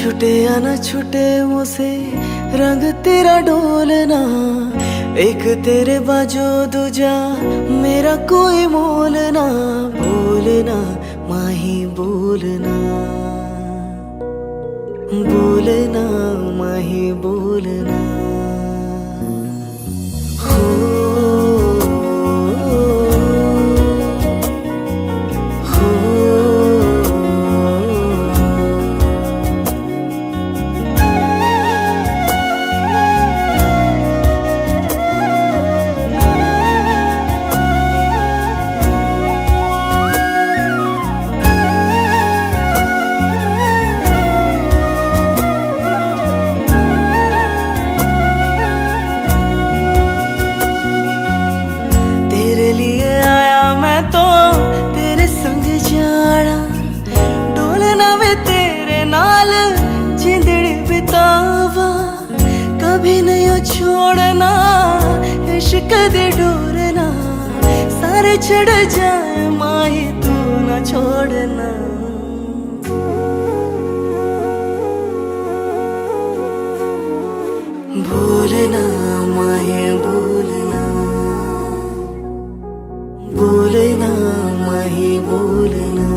छूटे या न छूटे मुझसे रंग तेरा डोलना, एक तेरे बाजू दूजा मेरा कोई मोल ना। बोलना माही बोलना, बोलना माही बोलना। कभी नहीं छोड़ना इश्क दे डोरना, सारे चढ़ जाए माही तू ना छोड़ना। बोलना माहे बोलना, बोलना माहे बोलना।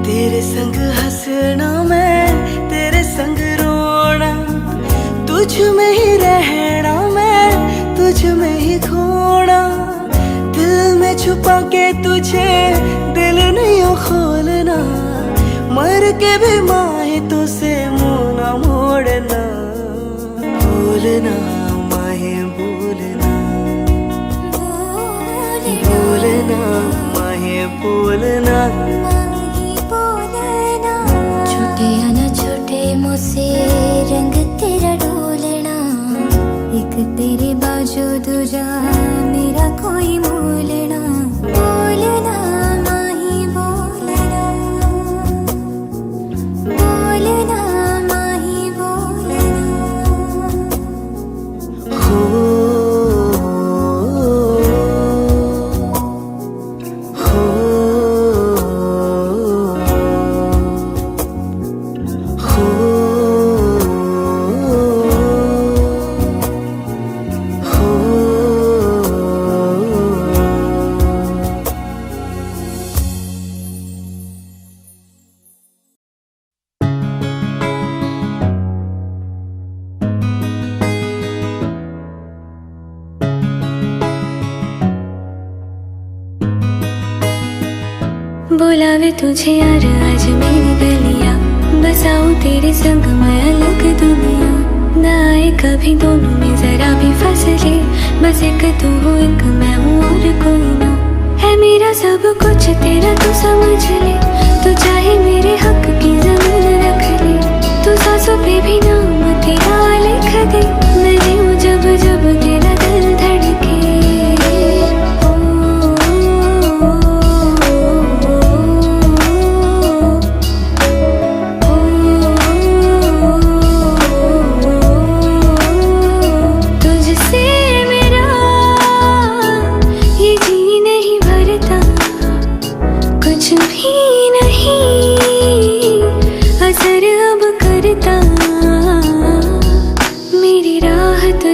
तेरे संग हंसना मैं, तेरे संग रोना, तुझ में ही रहना मैं, तुझ में ही खोना। दिल में छुपा के तुझे दिल नहीं खोलना, मर के भी माहे तुझसे मुँह ना मोड़ना। बोलना माहे बोलना, बोलना माहे बोलना। छोटे या न छोटे मुझसे रंग तेरा डोलना, एक तेरे बाजू दूजा मेरा कोई मोलना। बोलना माही बोलना, बोलना माही बोलना। हो बुलावे तुझे यार आज मेरी गलियां, बसाऊं तेरे संग मैं अलग दुनिया। न आए कभी दोनों में जरा भी फसले, बस एक तू हो एक मैं हूँ और कोई ना। है मेरा सब कुछ तेरा तू समझ ले, तू चाहे मेरे हक की जमीन रख ले। तू सांसों पे भी नाम तेरा लिख दे, मैं जीऊं जब जब तेरा दिल धड़के।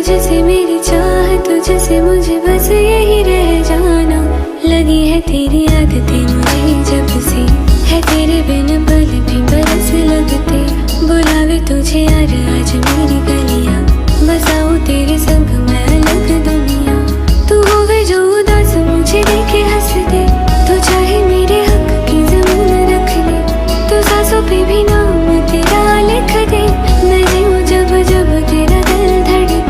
तुझसे मेरी चाह तुझसे मुझे बस यही रह जाना। लगी है तेरी आदतें मुझे जब से, है तेरे बिन पल भी बरस लगते। बुलावे तुझे यार आज मेरी गलियां, बसाऊं तेरे संग मैं अलग दुनिया। तू होवे जो उदास मुझे देखे हंस दे, तू चाहे मेरे हक की जमीन रख ले। तू सांसों पे भी नाम तेरा लिख दे, मैं जीऊं जब जब तेरा दिल धड़के।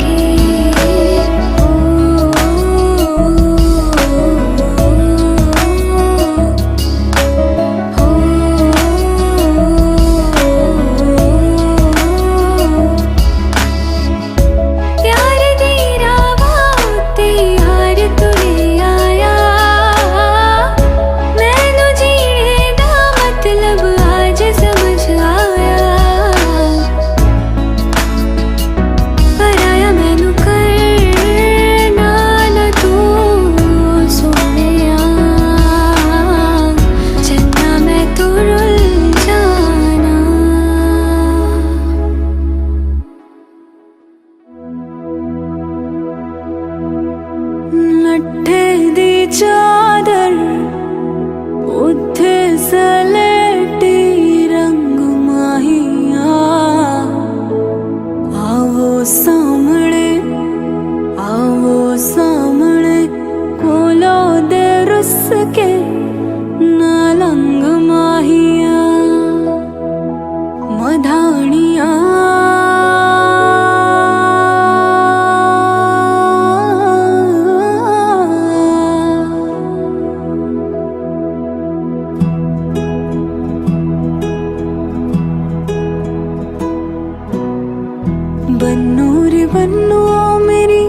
बन्नू रे बन्नू मेरी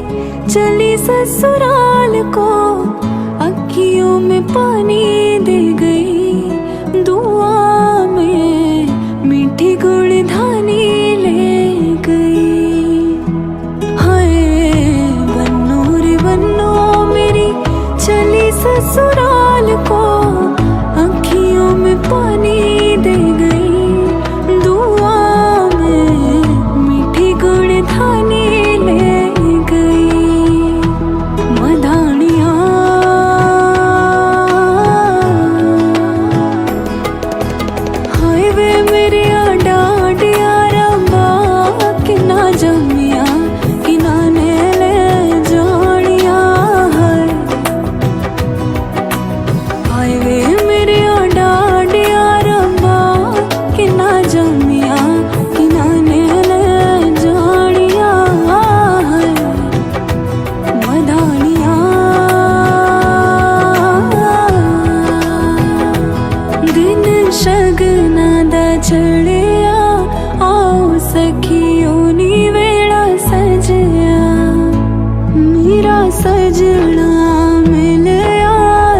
चली ससुराल को, अखियों में पानी दे गई, दुआ में मीठी गुड़ धानी ले गई। हाय बन्नू रे बन्नू मेरी चली ससुराल को, अखियों में पानी दे गई, दुआ में मीठी गुड़ धानी ले गई। मधानियाँ हाय वे मेरे डाडिया रंबा कि ना जमिया कि ना नेले जानिया है। हाय वे मेरे डाडिया रंबा कि ना जमिया कि ना नेले जानिया है। मधानियाँ दिन शगना दा चढ़िया, आओ सखियों नी वेड़ा सजया, मेरा सजना मिलया,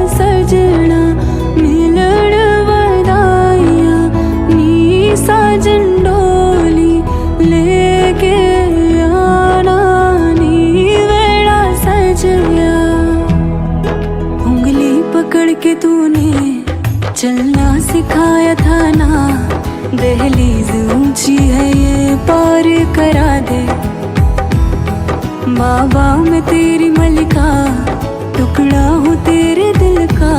सजना मिलण वधाइया, नी साजन डोली लेके आना, नी वेड़ा सजया। उंगली पकड़ के तूने चलना सिखाया था ना, दहलीज ऊंची है ये पार करा दे। बाबा मैं तेरी मलिका, टुकड़ा हूँ तेरे दिल का,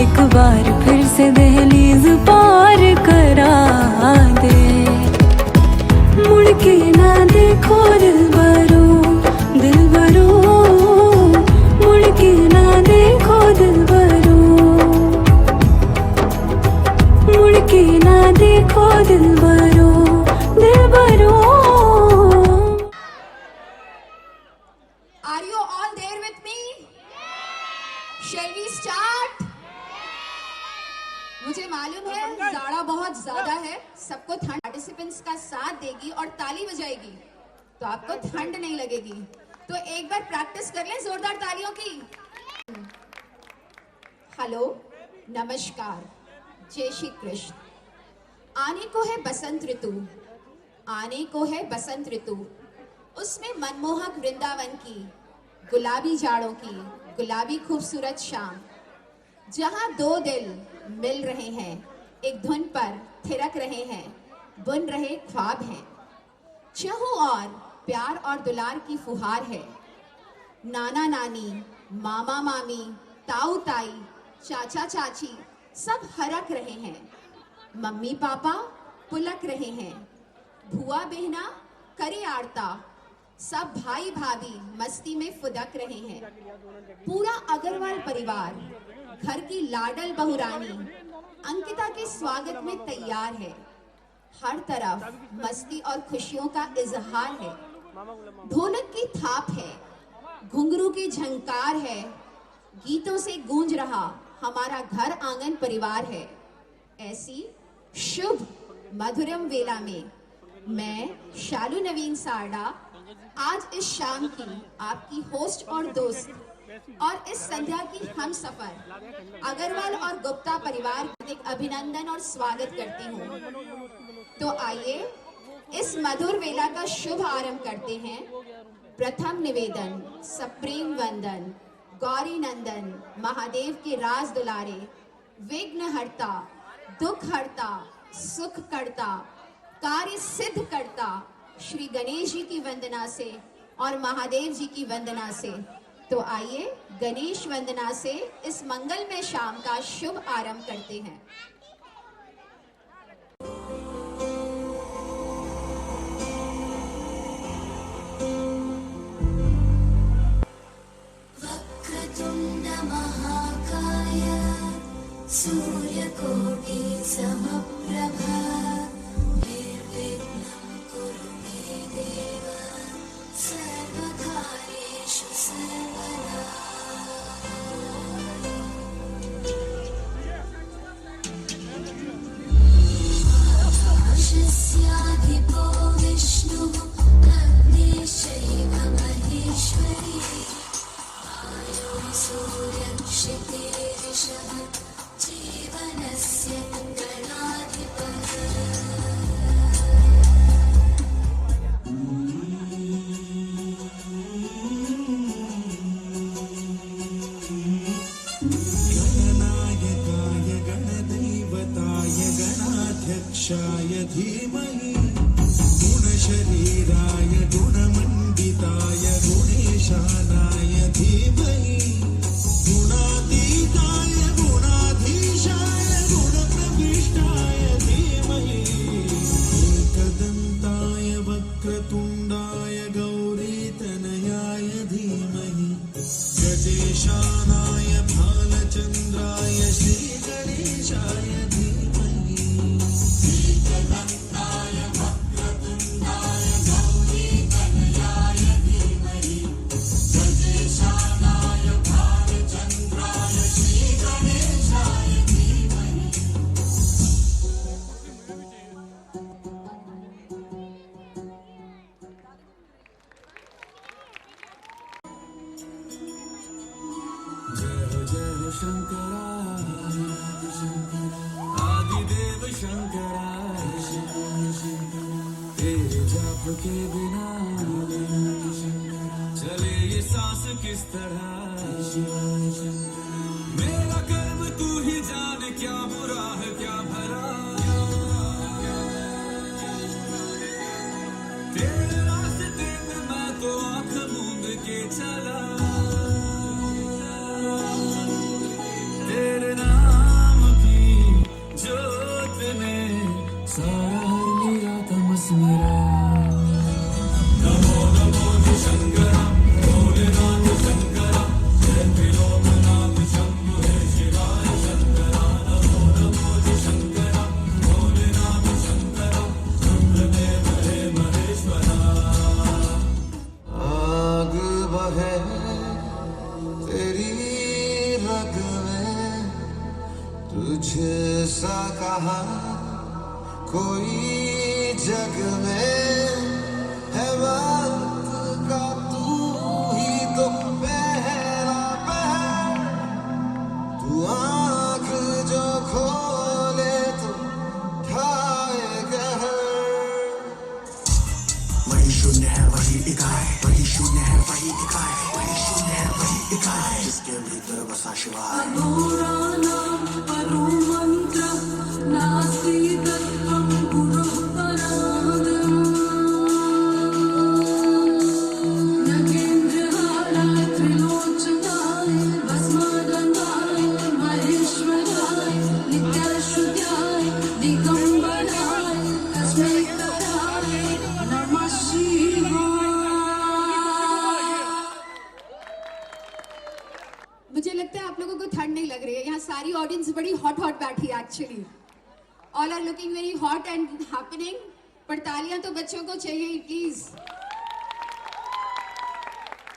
एक बार फिर से दहलीज पार करा दे। मुड़ के ना देखो दिलबरो, दिलबरो, मुड़ के ना देखो दिलबरो, मुड़ के ना देखो Dilbaro, Dilbaro. Are you all there with me? Shall we start? मुझे मालूम है जाड़ा बहुत ज्यादा है, सबको ठंड पार्टिसिपेंट्स का साथ देगी और ताली बजाएगी तो आपको ठंड नहीं लगेगी। तो एक बार प्रैक्टिस कर लें जोरदार तालियों की। हेलो, नमस्कार, जय श्री कृष्ण। आने को है बसंत ऋतु, आने को है बसंत ऋतु, उसमें मनमोहक वृंदावन की, गुलाबी जाड़ों की, गुलाबी खूबसूरत शाम, जहां दो दिल मिल रहे हैं, एक धुन पर थिरक रहे हैं, बुन रहे ख्वाब हैं। चहु और प्यार और दुलार की फुहार है, नाना नानी, मामा मामी, ताऊ ताई, चाचा चाची सब हरक रहे हैं, मम्मी पापा पुलक रहे हैं, भुआ बहना करी आड़ता, सब भाई भाभी मस्ती में फुदक रहे हैं। पूरा अग्रवाल परिवार घर की लाडल बहुरानी अंकिता के स्वागत में तैयार है। हर तरफ मस्ती और खुशियों का इजहार है, ढोलक की थाप है, घुंघरू की झंकार है, गीतों से गूंज रहा हमारा घर आंगन परिवार है। ऐसी शुभ मधुरम वेला में मैं शालू नवीन सारडा आज इस शाम की आपकी होस्ट और दोस्त और इस संध्या की हम सफर अग्रवाल और गुप्ता परिवार का एक अभिनंदन और स्वागत करती हूँ। तो आइए इस मधुर वेला का शुभ आरंभ करते हैं। प्रथम निवेदन, सप्रेम वंदन, गौरी नंदन महादेव के राज दुलारे, विघ्न हरता, दुख हरता, सुख करता, कार्य सिद्ध करता श्री गणेश जी की वंदना से और महादेव जी की वंदना से। तो आइए गणेश वंदना से इस मंगलमय शाम का शुभ आरंभ करते हैं। वक्रतुंड महाकाय सूर्यकोटि समप्रभा निर्विघ्नं कुरु मे देव सर्वकार्येषु सर्वदा। आकाशस्याधिपो विष्णुः यक्षाय धीमहि गुणशरीराय गुणमण्डिताय गुणेशानाय धीमहि गुणातीताय गुणाधीशाय गुणप्रविष्टाय धीमहि एकदन्ताय वक्रतुण्डाय गौरीतनयाय धीमहि गजेशानाय भालचन्द्राय श्रीगणेशाय धीमहि एकदन्ताय वक्रतुण्डाय गौरीतनयाय धीमहि गजेशानाय भालचन्द्राय श्रीगणेशाय धीमहि जय हो शंकरा आदिदेव शंकरा तेरे जाप के बिना चले ये सांस किस तरह मेरा कर्म तू ही जान क्या बुरा है क्या भला तेरे रास्ते में मैं तो आंख मूंद के चला तेरे नाम की जोत ने सारा हर लिया तमस मेरा नमो नमो शंकरा भोलेनाथ शंकरा जय त्रिलोकनाथ शंभो हे शिवाय शंकरा नमो नमो शंकरा भोलेनाथ शंकरा रुद्रदेव हे महेश्वरा आग बहे तेरी रग में तुझे सा कहा कोई जग में है वक्त का तू ही तो पहला पहर तू आँख जो खोले तो ढाए कहर वही शून्य है वही इकाई वही शून्य है वही इकाई वही शून्य है वही इकाई जिसके भीतर बसा शिवाय मुझे लगता है आप लोगों को ठंड नहीं लग रही है यहाँ सारी ऑडियंस बड़ी हॉट बैठी है actually all are looking very hot and happening पर तालियां तो बच्चों को चाहिए ही प्लीज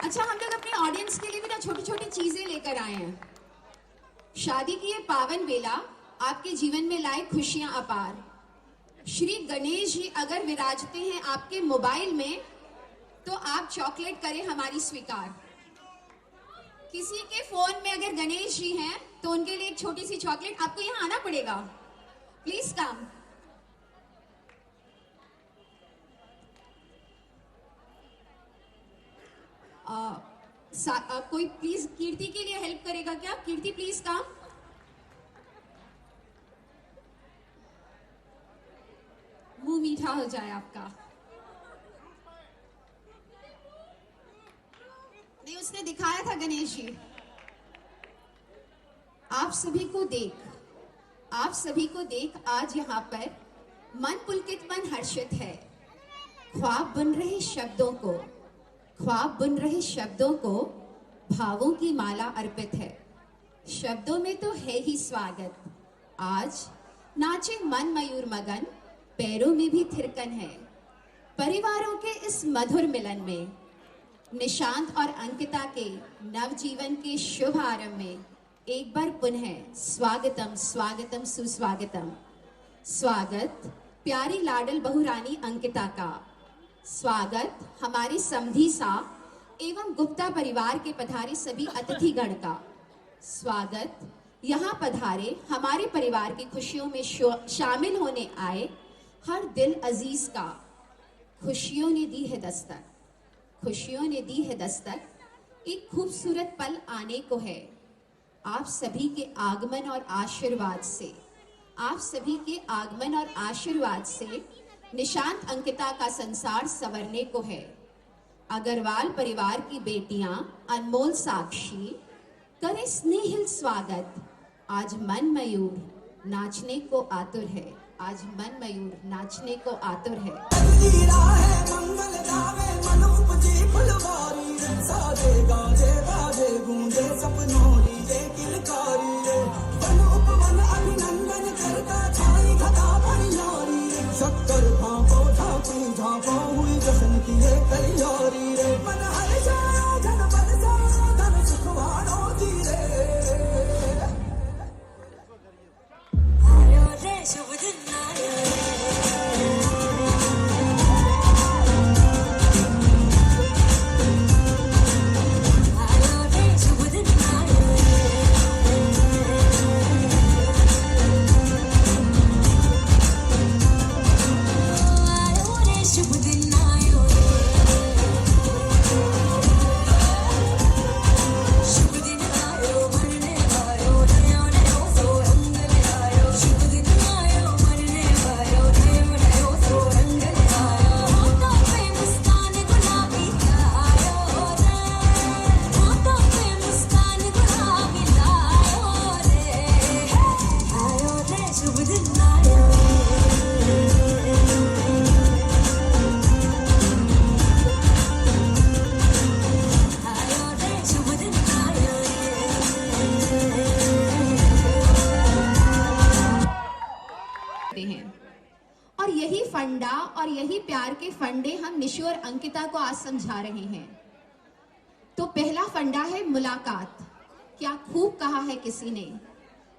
अच्छा हम लोग अपने ऑडियंस के लिए भी ना छोटी छोटी चीजें लेकर आए हैं शादी की ये पावन बेला आपके जीवन में लाए खुशियां अपार श्री गणेश जी अगर विराजते हैं आपके मोबाइल में तो आप चॉकलेट करें हमारी स्वीकार किसी के फोन में अगर गणेश जी हैं तो उनके लिए एक छोटी सी चॉकलेट आपको यहाँ आना पड़ेगा प्लीज कम कोई प्लीज कीर्ति के लिए हेल्प करेगा क्या कीर्ति प्लीज कम मुंह मीठा हो जाए आपका नहीं उसने दिखाया था गणेश जी आप सभी को देख आज यहाँ पर मन पुलकित मन हर्षित है ख्वाब बुन रहे शब्दों को भावों की माला अर्पित है शब्दों में तो है ही स्वागत आज नाचे मन मयूर मगन पैरों में भी थिरकन है परिवारों के इस मधुर मिलन में निशांत और अंकिता के नवजीवन के शुभ आरंभ में एक बार पुनः स्वागतम स्वागतम सुस्वागतम स्वागत प्यारी लाडल बहुरानी अंकिता का स्वागत हमारी समधी सा एवं गुप्ता परिवार के पधारे सभी अतिथिगण का स्वागत यहाँ पधारे हमारे परिवार की खुशियों में शामिल होने आए हर दिल अजीज का खुशियों ने दी है दस्तक एक खूबसूरत पल आने को है आप सभी के आगमन और आशीर्वाद से आप सभी के आगमन और आशीर्वाद से निशांत अंकिता का संसार संवरने को है। अग्रवाल परिवार की बेटियां अनमोल साक्षी करे स्नेहिल स्वागत। आज मन मयूर नाचने को आतुर है, आज मन मयूर नाचने को आतुर है। हीरा है मंगल गावे मनोप जी फुलवारी रे, साजे गाजे बाजे गूंजे सपनों री किलकारी रे, मनोप मन अभिनंदन करता छाई घटा परियारी रे, शक्कर भापो झांपी झांपो हुई जश्न की ये तैयारी रे, मन हर जाओ धन बरसाओ धन सुखवाड़ो जी रे। आयो रे शुभ दिन आयो हैं। और यही फंडा और यही प्यार के फंडे हम निशु और अंकिता को आज समझा रहे हैं। तो पहला फंडा है मुलाकात। क्या खूब कहा है किसी ने,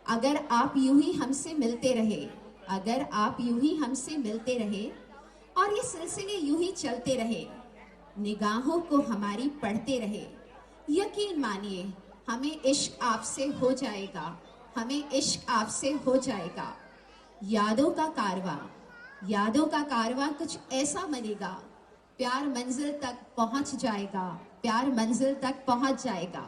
अगर आप यूं ही हमसे मिलते रहे, अगर आप यूं ही हमसे मिलते रहे और ये सिलसिले यूं ही चलते रहे, निगाहों को हमारी पढ़ते रहे, यकीन मानिए हमें इश्क आपसे हो जाएगा, हमें इश्क आपसे हो जाएगा। यादों का कारवां कुछ ऐसा बनेगा, प्यार मंजिल तक पहुंच जाएगा, प्यार मंजिल तक पहुंच जाएगा।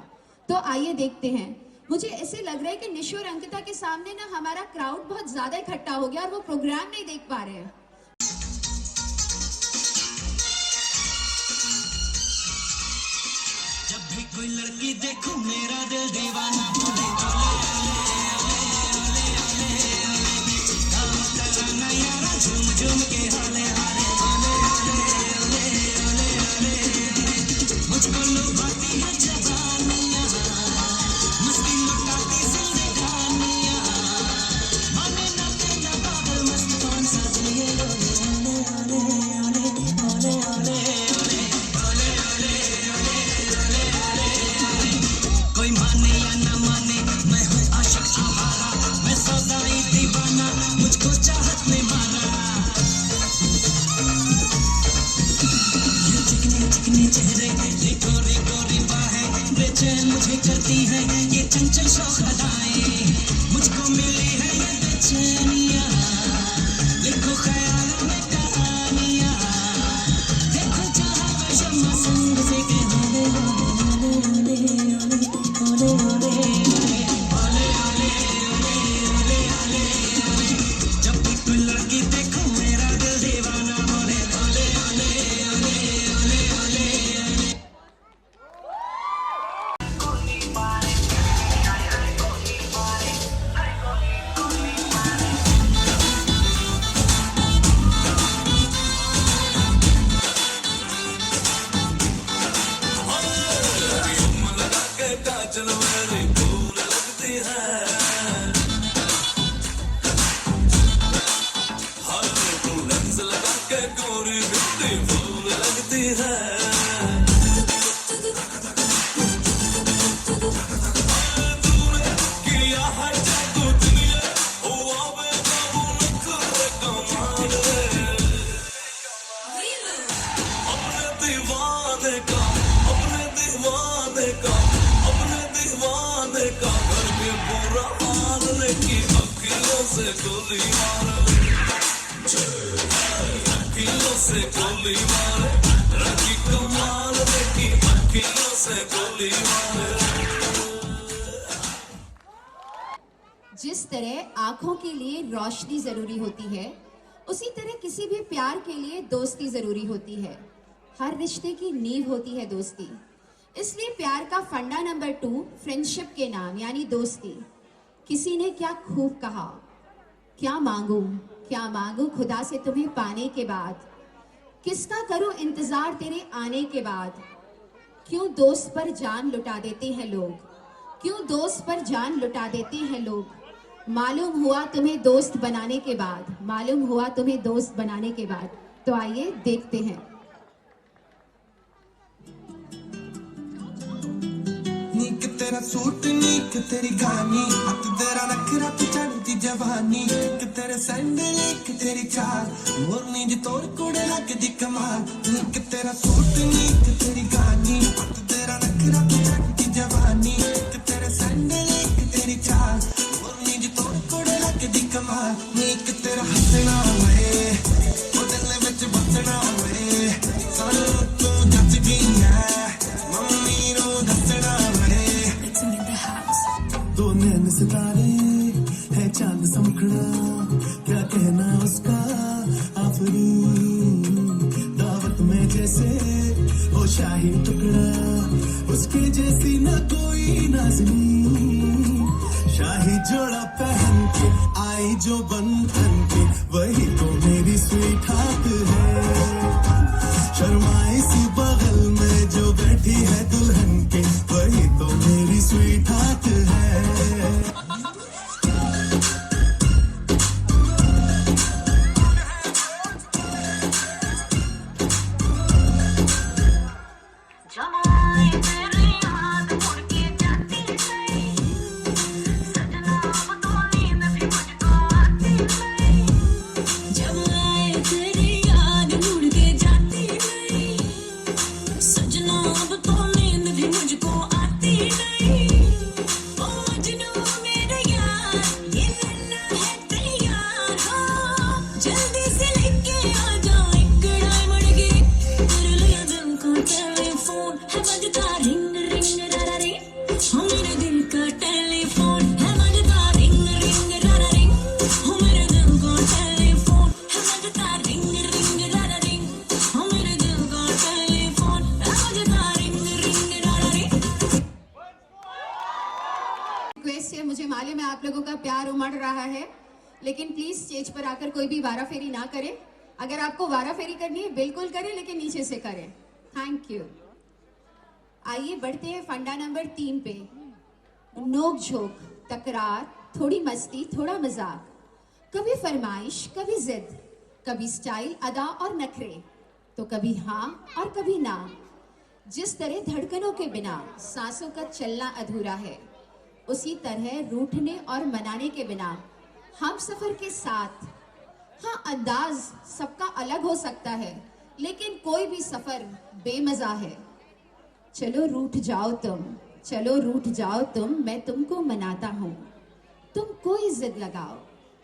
तो आइए देखते हैं। मुझे ऐसे लग रहा है कि निशु और अंकिता के सामने ना हमारा क्राउड बहुत ज्यादा इकट्ठा हो गया और वो प्रोग्राम नहीं देख पा रहे हैं। जब भी कोई लड़की देखूं मेरा दिल दीवाना बोले यारा झूम झूम के हाले हाले मुझको लुभाती है जवानियां, मस्ती लुटाती जिंदगानियां, माने ना तेरा बादल मस्त कौन सा दिए ओले ओले ओले ओले कोई माने या ना माने मैं हूँ आशिक आवारा, मैं सौदाई दीवाना, मुझको चाहत में मारा। ये चिकने चेहरे, ये गोरी गोरी बाहें बेचैन मुझे करती है, ये चंचल शौक अदाएं मुझको मिली है ये बेचैनियाँ। लिखो ख्यालों में कहानियाँ, देखो जहाँ पे शम्मा संग से के होले होले होले होले होले होले होले होले। जब भी कोई लड़की देखो मेरा दिल दीवाना बोले ओले ओले ओले ओले ओले। काजल मेरी फूल लगती है, हर तू लेंस लगा के गोरी बिल्ली फूल लगती है। तूने किया है जादू दुनिया, हुआ बेकाबू नखरे कमाल रे। अपने दीवाने का अपने दीवाने का अपने दीवाने का करके बुरा हाल रे की अखियों से गोली मारे, अखियों से गोली मारे, रखी कमाल रे की अखियों से गोली मारे। जिस तरह आंखों के लिए रोशनी जरूरी होती है, उसी तरह किसी भी प्यार के लिए दोस्ती जरूरी होती है। हर रिश्ते की नींव होती है दोस्ती। इसलिए प्यार का फंडा नंबर 2 फ्रेंडशिप के नाम यानी दोस्ती। किसी ने क्या खूब कहा, क्या मांगू खुदा से तुम्हें पाने के बाद, किसका करूं इंतजार तेरे आने के बाद। क्यों दोस्त पर जान लुटा देते हैं लोग, क्यों दोस्त पर जान लुटा देते हैं लोग। मालूम हुआ तुम्हें दोस्त बनाने के बाद, मालूम हुआ तुम्हें दोस्त बनाने के बाद। तो आइए देखते हैं। नीक तेरा सूट नीक तेरी गानी, हथ तेरा नखरा तू चढ़ती जवानी, नीक तेरे सैंडल नीक तेरी चाल, मोरनी जी तोड़ कुड़े लगदी कमाल। नीक तेरा सूट नीक तेरी गानी, हथ तेरा नखरा तू चढ़ती जवानी, नीक तेरे सैंडल नीक तेरी चाल, मोरनी जी तोड़ कुड़े लगदी कमाल। नीक तेरा हंसना वे ओ दिल विच बसना वे, सानू तू जचदी है मम्मी नू दसना वे। दो नैन सितारे है चांद समखड़ा, क्या कहना उसका आफरी, दावत में जैसे वो शाही टुकड़ा, उसके जैसी न कोई नाज़नीं। शाही जोड़ा पहन के आई जो बंधन के, वही तो मेरी स्वीट हार्ट है। शर्माई सी बगल में जो बैठी है दुल्हन के, वही तो मेरी स्वीट हार्ट है। मुझे मालूम है आप लोगों का प्यार उमड़ रहा है, लेकिन प्लीज स्टेज पर आकर कोई भी वाराफेरी ना करे। अगर आपको वाराफेरी करनी है बिल्कुल करें, लेकिन नीचे से करें। Thank you. आइए बढ़ते हैं फंडा नंबर 3 पे। नोक झोंक, तकरार, थोड़ी मस्ती, थोड़ा मजाक, कभी फरमाइश, कभी जिद, कभी स्टाइल, अदा और नखरे, तो कभी हाँ और कभी ना। जिस तरह धड़कनों के बिना सांसों का चलना अधूरा है, उसी तरह रूठने और मनाने के बिना हम सफर के साथ। हाँ, अंदाज सबका अलग हो सकता है, लेकिन कोई भी सफर बेमजा है। चलो रूठ जाओ तुम, चलो रूठ जाओ तुम, मैं तुमको मनाता हूँ। तुम कोई जिद लगाओ,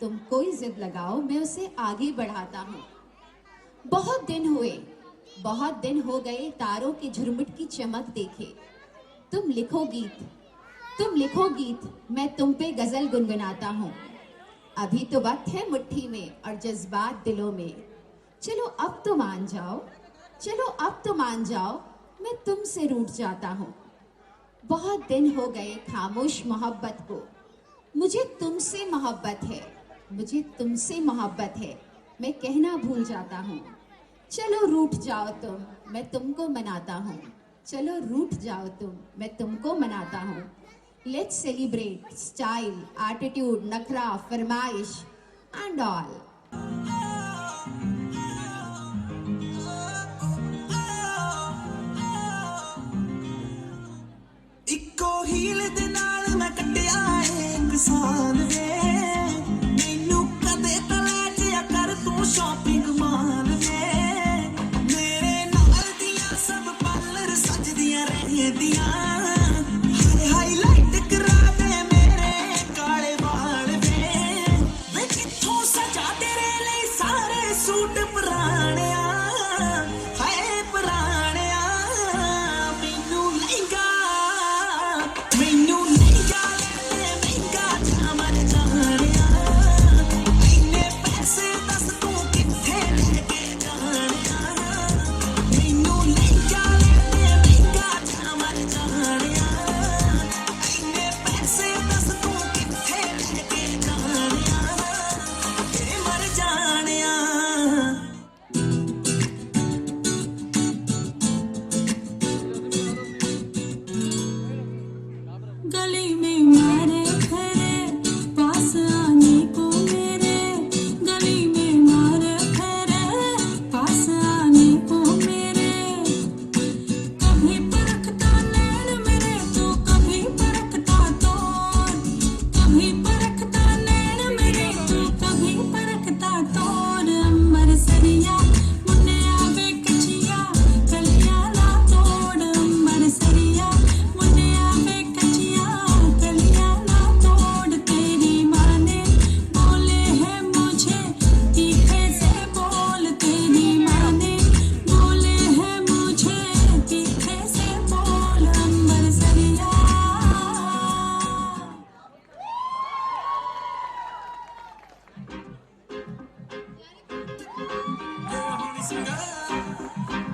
तुम कोई जिद लगाओ, मैं उसे आगे बढ़ाता हूँ। बहुत दिन हुए, बहुत दिन हो गए तारों की झुरमुट की चमक देखे। तुम लिखो गीत, तुम लिखो गीत, मैं तुम पे गजल गुनगुनाता हूँ। अभी तो वक्त है मुट्ठी में और जज्बात दिलों में। चलो अब तो मान जाओ, चलो अब तो मान जाओ, मैं तुमसे रूठ जाता हूँ। बहुत दिन हो गए खामोश मोहब्बत को, मुझे तुमसे मोहब्बत है, मुझे तुमसे मोहब्बत है, मैं कहना भूल जाता हूँ। चलो रूठ जाओ तुम, मैं तुमको मनाता हूँ। चलो रूठ जाओ तुम, मैं तुमको मनाता हूँ। Let's celebrate style, attitude, nakra, फरमाइश and all. इक्को हील दे नाल मैं कट्टिया एक साल वे, मैनू कदे तले जिया कर तू शॉपिंग माल वे। मेरे नाल दियां सब पार्लर सजदियां रहदियां, हाय हाईलाइट करा दे मेरे काले वाल वे। वे किथों सजा तेरे लिए सारे सूट पुराणिया, हाय पुराणिया। मैनू लहंगा ले महंगा जा मर जाने। फंस गया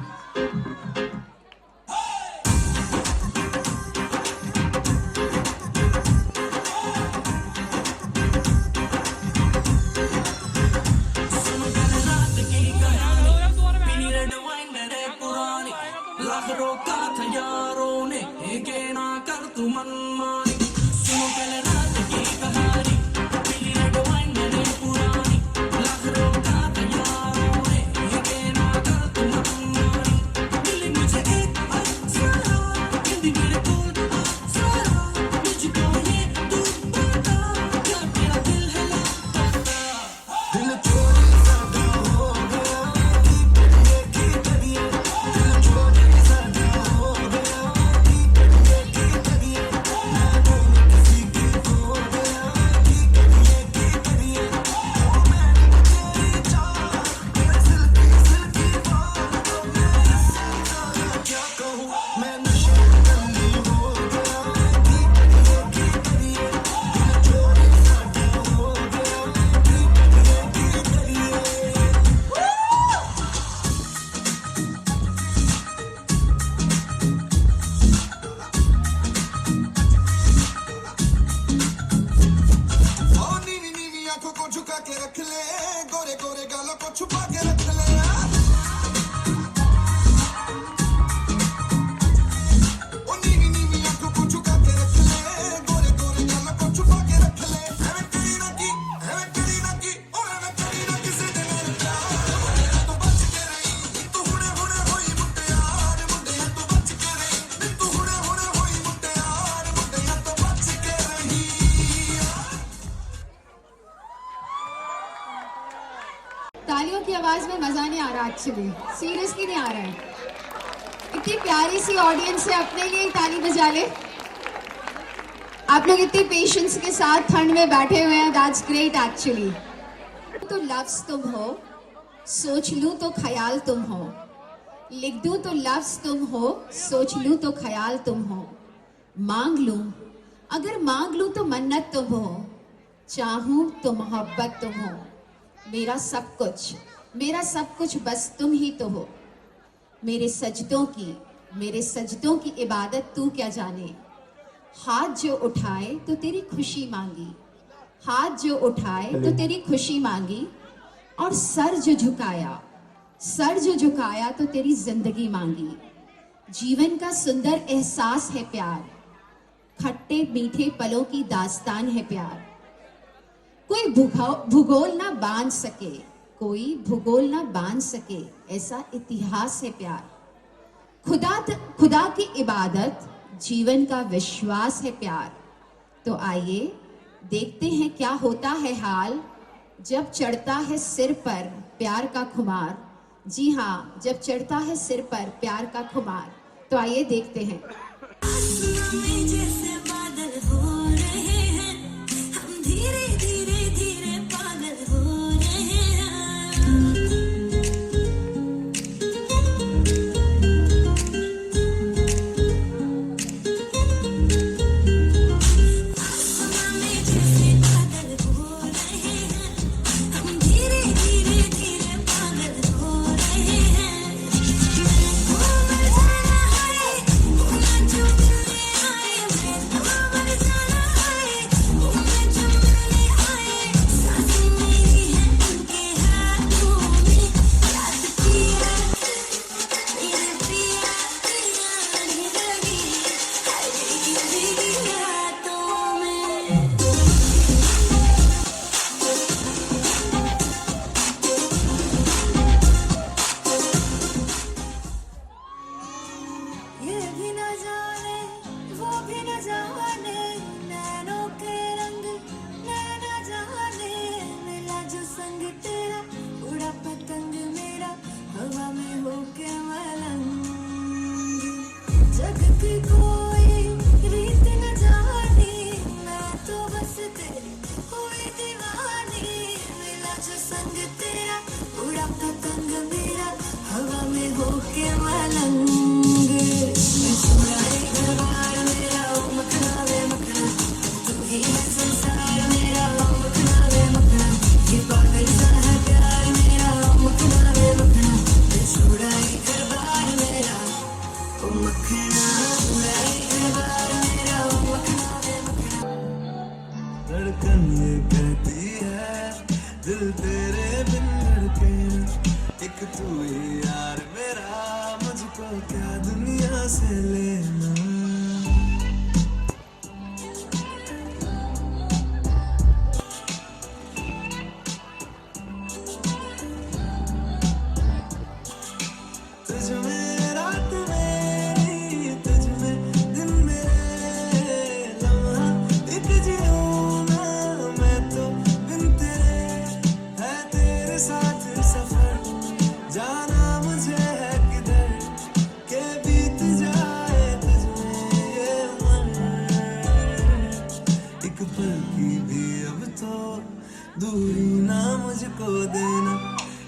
सुनो कल रात की कहानी पीली रेड वाइन रे पुरानी लाख रोका था यारों ने एक ना कर तू मनमानी सुनो कल रात की कहानी पीली रेड वाइन रे पुरानी लाख रोका था यारों ने एक ना कर तू मनमानी मिली मुझे एक अप्सरा हिंदी मेरे बोल अप्सरा मुझको ये तू बता क्या तेरा दिल है लापता दिल चोरी सादा हो गया की करिए दिल चोरी सादा हो गया की करिए ना बोल किसी की हो गया की करिए ओ मैंने तेरी चाह तेरे सिल्की सिल्की बातों में समझाया क्या कहूँ मैं नशे बंदी हो गया की करिए दिल चोरी सादा हो गया की करिए ओ नीवी नीवी आंखों को झुका के रख ले गोरे गोरे गालों को छुपा के रख ले ओ नीवी नीवी आंखों को झुका के रख ले गोरे गोरे गालों को छुपा के रख ले हमें करी ना की ओ हमें करी ना किसी दिन मेरे प्यार तो बच के रही तू हुणे हुणे होई मुट्टियार मुंडिया तो बच के रही तू हुणे हुणे होई मुट्टियार मुंडिया तो बच के रही तालियों की आवाज में मजा नहीं आ रहा एक्चुअली सीरियसली नहीं आ रहा है इतनी प्यारी सी ऑडियंस है अपने लिए ही ताली बजा ले आप लोग इतनी पेशेंस के साथ ठंड में बैठे हुए हैं दैट्स ग्रेट एक्चुअली तो लफ्ज तुम हो सोच लूं तो ख्याल तुम हो लिख दूं तो लफ्ज तुम हो सोच लूं तो ख्याल तुम हो मांग लूं अगर मांग लूं तो मन्नत तुम हो चाहूं तो मोहब्बत तुम हो मेरा सब कुछ बस तुम ही तो हो मेरे सजदों की इबादत तू क्या जाने हाथ जो उठाए तो तेरी खुशी मांगी और सर जो झुकाया तो तेरी जिंदगी मांगी जीवन का सुंदर एहसास है प्यार खट्टे मीठे पलों की दास्तान है प्यार कोई भूगोल ना बांध सके ऐसा इतिहास है प्यार खुदा की इबादत जीवन का विश्वास है प्यार तो आइए देखते हैं क्या होता है हाल जब चढ़ता है सिर पर प्यार का खुमार जी हाँ जब चढ़ता है सिर पर प्यार का खुमार तो आइए देखते हैं आसमां में जैसे बादल हो रहे हैं हम धीरे धीरे धीरे पागल हो रहे हैं आसमां में जैसे बादल हो रहे हैं हम धीरे धीरे धीरे पागल हो रहे हैं वो मर जाना है वो ना जो मिलने आए मैं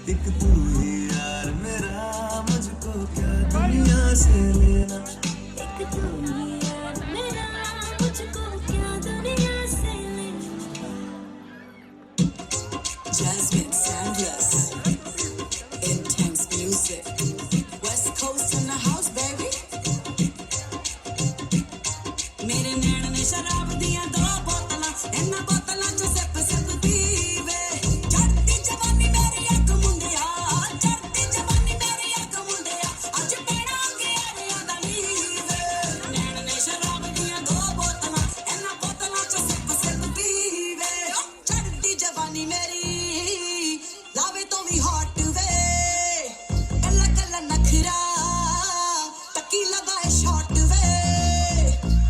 एक तू ही यार मेरा, मुझको क्या दुनिया से लेना। एक तू ही यार मेरा, मुझको क्या दुनिया से लेना। Jasmine Sanders, intense music, West Coast in the house, baby. मेरे नैन ने शराब दिया 2 बोतलां, इन्हां बोतलां चों सिप सिप पीवे। चढ़ती जवानी मेरी अख मुंडिया, चढ़ती जवानी मेरी अख मुंडिया, अज पैणा गेरियां दा नीवे। नैन ने शराब दिया 2 बोतलां, इन्हां बोतलां चों सिप सिप पीवे। चढ़ती जवानी मेरी लावे तो भी हॉट वे, कल्ला कल्ला नखरा तकी लगाए शॉट वे।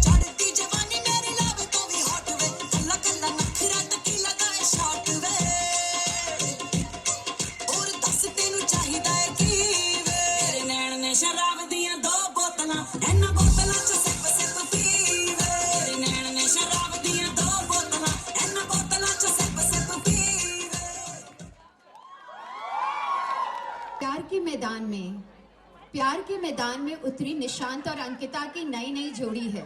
चढ़ती जवानी मेरी लावे तो भी हॉट वे, कल्ला कल्ला नखरा तकी लगाए शॉट वे। और दस तेनू चाहिदा है की वे। मेरे नैन ने शराब दियां 2 बोतलां, इन्हां बोतलां च सिप सिप पीवे। मेरे नैन ने शराब दियां 2 बोतलां, इन्हां बोतलां च सिप सिप पीवे। प्यार के मैदान में उतरी निशांत और अंकिता की नई नई जोड़ी है।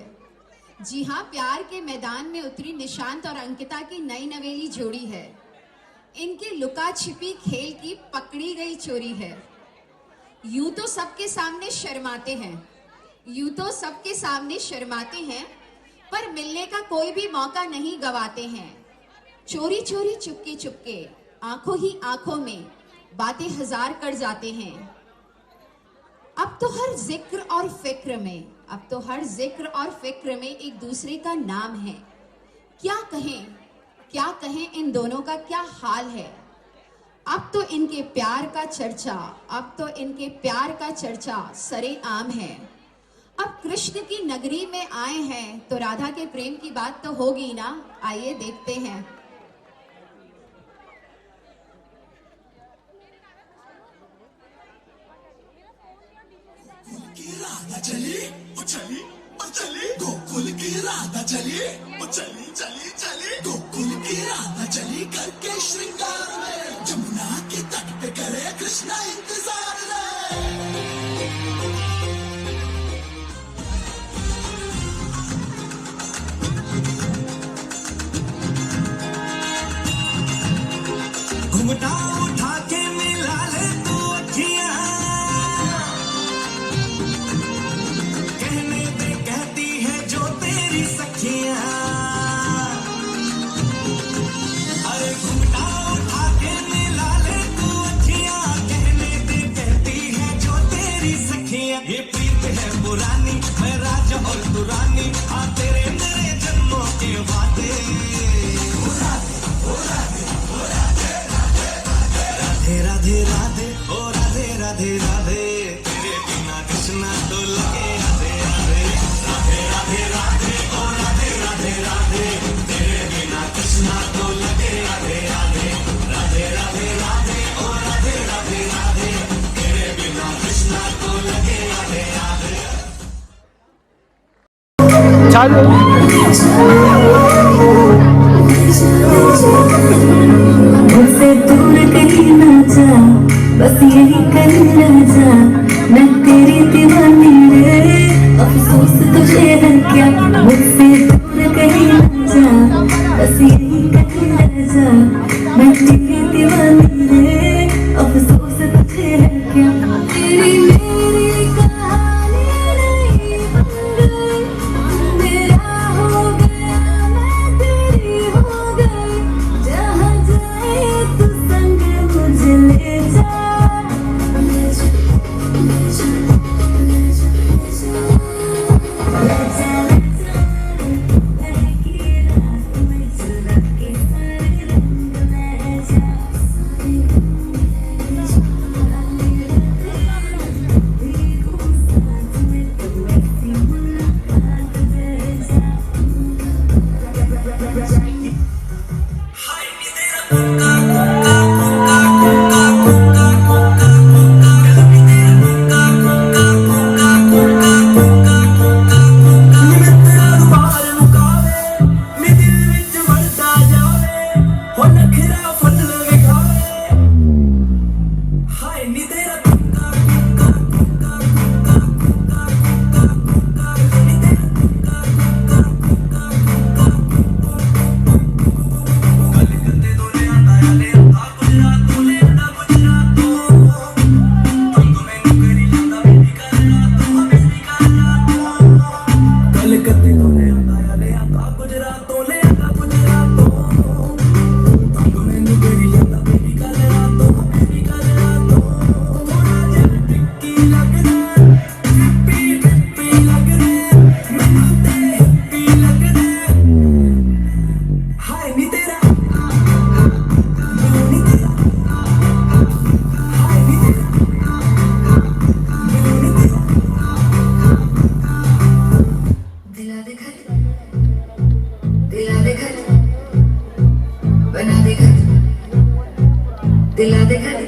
जी हाँ, प्यार के मैदान में उतरी निशांत और अंकिता की नई नवेली जोड़ी है। इनके लुका छिपी खेल की पकड़ी गई चोरी है। यूं तो सबके सामने शर्माते हैं, पर मिलने का कोई भी मौका नहीं गवाते हैं। चोरी चोरी चुपके चुपके, आंखों ही आंखों में बातें 1000 कर जाते हैं। अब तो हर जिक्र और फिक्र में एक दूसरे का नाम है। क्या कहें इन दोनों का क्या हाल है। अब तो इनके प्यार का चर्चा सरेआम है। अब कृष्ण की नगरी में आए हैं तो राधा के प्रेम की बात तो होगी ना। आइए देखते हैं। राधा चली गोकुल की राधा चली, गोकुल की राधा चली करके श्रृंगार में, जमुना के तट पे करे कृष्णा इंतजार रे। घुमटा उठा के मिला ले तू अखियां, कहने दे कहती है जो तेरी सखियां। अरे घुमटा उठा के मिला ले तू अखियां, कहने दे कहती है जो तेरी सखियां। ये प्रीत है पुरानी, मैं राजा और तू रानी, हाँ तेरे मेरे जन्मों के वादे। राधे राधे ओ राधे राधे राधे, तेरे बिना कृष्णा तो लगे राधे राधे। राधे राधे ओ राधे राधे राधे, तेरे बिना कृष्णा तो लगे राधे राधे। राधे राधे ओ राधे राधे राधे, तेरे बिना कृष्णा तो लगे राधे राधे। मुझसे दूर कहीं ना जा, बस यही करना जा। मैं तेरी दीवानी रे, अफसोस तुझे है क्या। मुझसे दूर कहीं ना जा, बस यही करना जा। मैं तेरी दीवानी रे, अफसोस तुझे है क्या। तेरी मेरी कहानी नहीं बन गई, मेरा हो गया मैं तेरी हो गई। जहाँ जाए तू संग मुझे ले जा।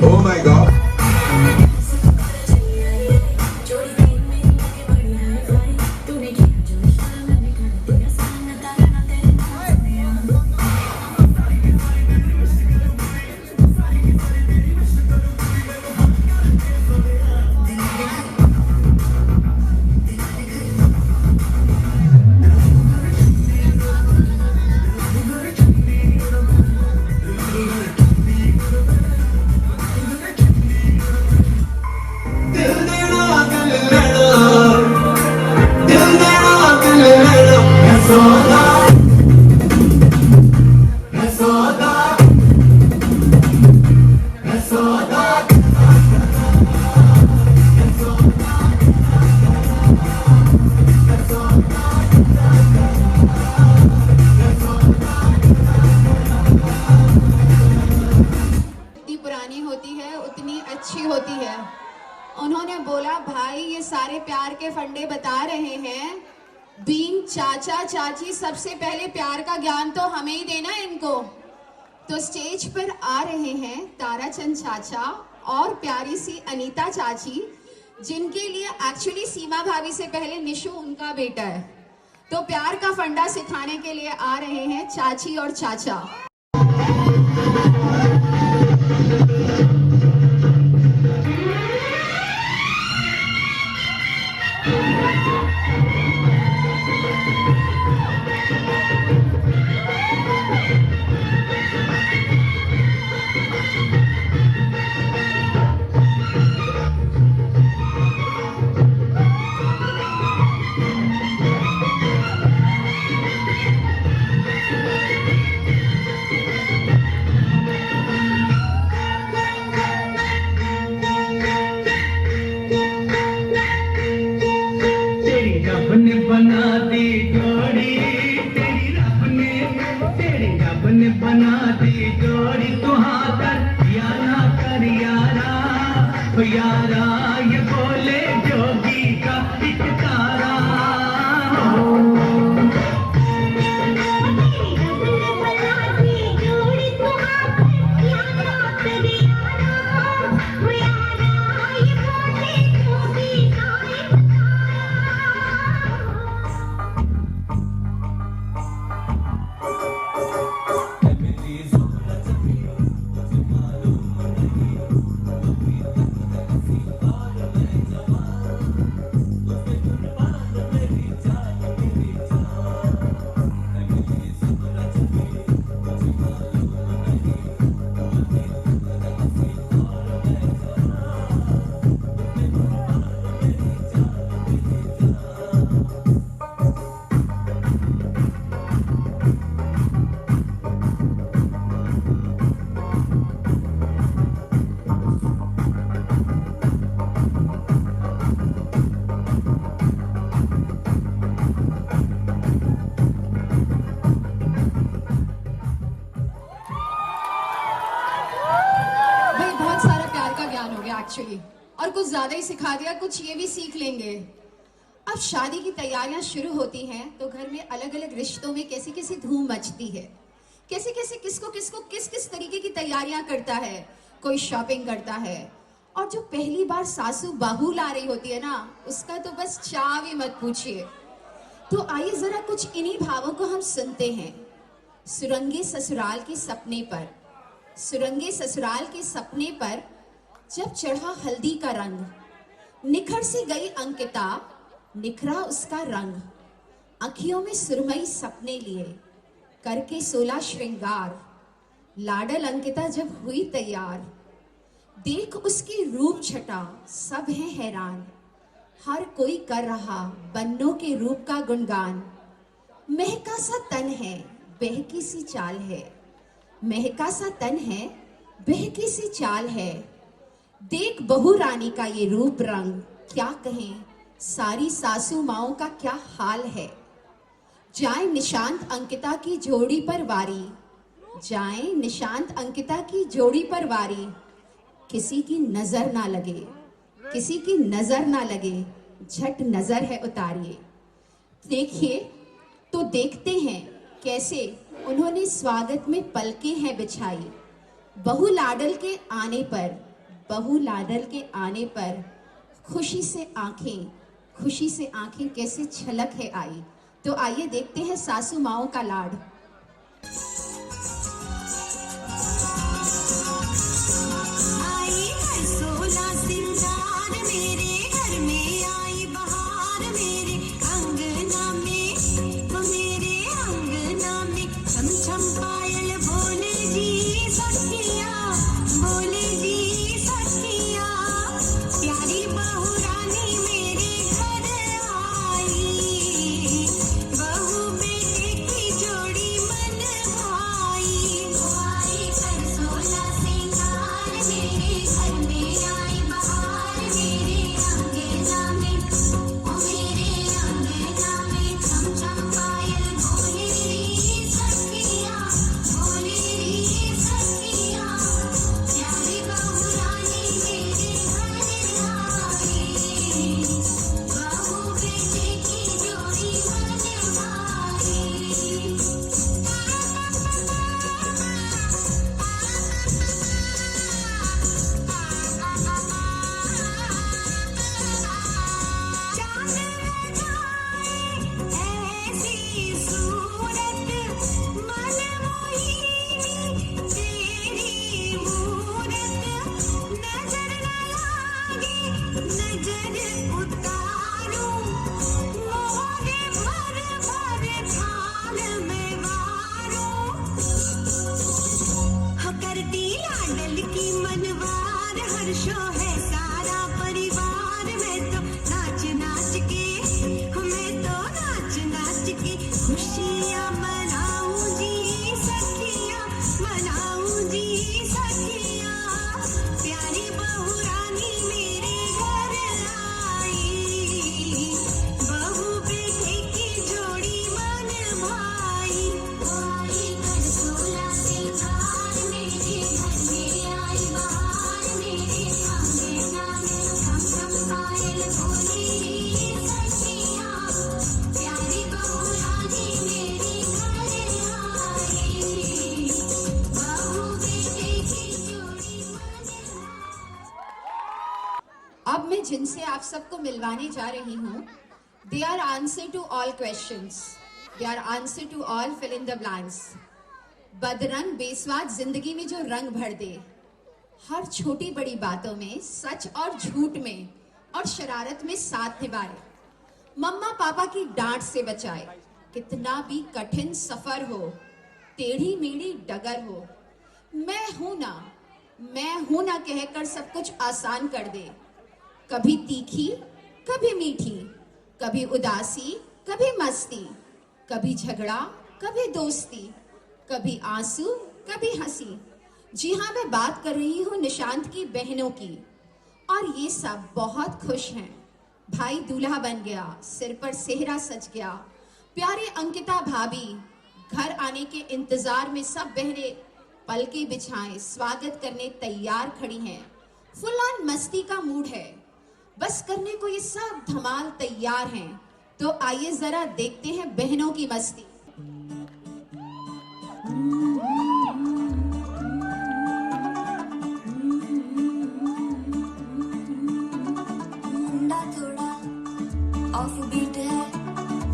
Oh my God. दिल देना दिल लेना, दिल देना दिल लेना, है सौदा, है सौदा, है सौदा। जितनी पुरानी होती है उतनी अच्छी होती है। उन्होंने बोला भाई ये सारे प्यार के फंडे बता रहे हैं, बीइंग चाचा चाची सबसे पहले प्यार का ज्ञान तो हमें ही देना है इनको। तो स्टेज पर आ रहे हैं ताराचंद चाचा और प्यारी सी अनीता चाची, जिनके लिए एक्चुअली सीमा भाभी से पहले निशु उनका बेटा है। तो प्यार का फंडा सिखाने के लिए आ रहे हैं चाची और चाचा। तेरी रब ने बना दी जोड़ी, तेरी रब ने बना दी जोड़ी। तू हाँ कर या ना कर यारा, ओ यारा ये बोले जोगी का एक तारा। एक्चुअली, और कुछ ज्यादा ही सिखा दिया, कुछ ये भी सीख लेंगे। अब शादी की तैयारियां शुरू होती हैं तो घर में अलग अलग रिश्तों में कैसी कैसी धूम मचती है, कैसे कैसे किसको किसको किस किस तरीके की तैयारियां करता है। कोई शॉपिंग करता है, और जो पहली बार सासू बहू ला रही होती है ना, उसका तो बस चाव ही मत पूछिए। तो आइए जरा कुछ इन्हीं भावों को हम सुनते हैं। सुरंगे ससुराल के सपने पर, सुरंगे ससुराल के सपने पर जब चढ़ा हल्दी का रंग, निखर से गई अंकिता, निखरा उसका रंग। अखियों में सुरमई सपने लिए, करके 16 श्रृंगार, लाडल अंकिता जब हुई तैयार, देख उसकी रूप छटा सब है हैरान। हर कोई कर रहा बन्नों के रूप का गुणगान। महका सा तन है बहकी सी चाल है, महका सा तन है बहकी सी चाल है। देख बहू रानी का ये रूप रंग, क्या कहें सारी सासू माओं का क्या हाल है। जाए निशांत अंकिता की जोड़ी पर वारी, जाए निशांत अंकिता की जोड़ी पर वारी। किसी की नजर ना लगे, किसी की नजर ना लगे, झट नजर है उतारिए। देखिए तो देखते हैं कैसे उन्होंने स्वागत में पलकें हैं बिछाई, बहू लाडल के आने पर, बहू लाडल के आने पर खुशी से आंखें कैसे छलक है आई। तो आइए देखते हैं सासू माओं का लाड। आई है 16 सिंगार मेरे घर में, आई बहार मेरे अंगना में, वो मेरे अंगना में छम छम पायल बोले जी सखिया, बोले जी सखिया, प्यारी बहू रानी मेरे घर आई, बहू बेटे की जोड़ी मन भाई। आई कर 16 सिंगार मेरे घर में, आई बहार मेरे अंगना में, ओ मेरे अंगना में छम छम पायल बोले री सखिया, बोले री सखिया, प्यारी बहू रानी मेरे घर आई, बहू बेटे की जोड़ी मन भाई। चांद लगाए ऐसी सूरत, मन मोहिनी तेरी मूरत, नजर न लागे नजर उतारूं, मोहरे भर भर थाल में वारूं, हो करती लाडल की मनवार, हर्षो है सारा परिवार, मैं तो नाच नाच के, मैं तो नाच नाच के खुशियाँ मनाऊं जी सखिया, मनाऊं जी सखिया, प्यारी बहू रानी मेरे घर आई, बहू बेटे की जोड़ी मन भाई। आई कर 16 सिंगार मेरे घर में, आई बहार मेरे अंगना में, छम छम पायल बोले री सखिया, प्यारी बहू रानी मेरे घर आई, बहू बेटे की जोड़ी मन भाई। अब मैं जिनसे आप सबको मिलवाने जा रही हूँ, they are answer to all questions, they are answer to all fill in the blanks. बदरंग बेस्वाद जिंदगी में जो रंग भर दे, हर छोटी बड़ी बातों में, सच और झूठ में और शरारत में साथ निभाए, मम्मा पापा की डांट से बचाए, कितना भी कठिन सफर हो, टेढ़ी मेढ़ी डगर हो, मैं हूं ना कहकर सब कुछ आसान कर दे, कभी तीखी कभी मीठी, कभी उदासी कभी मस्ती, कभी झगड़ा कभी दोस्ती, कभी आंसू कभी हंसी। जी हाँ, मैं बात कर रही हूँ निशांत की बहनों की, और ये सब बहुत खुश हैं। भाई दूल्हा बन गया, सिर पर सेहरा सज गया, प्यारे अंकिता भाभी घर आने के इंतजार में सब बहनें पलके बिछाएं स्वागत करने तैयार खड़ी हैं। फुल ऑन मस्ती का मूड है, बस करने को ये सब धमाल तैयार हैं। तो आइए जरा देखते हैं बहनों की मस्ती। मुंडा थोड़ा ऑफ बीट है,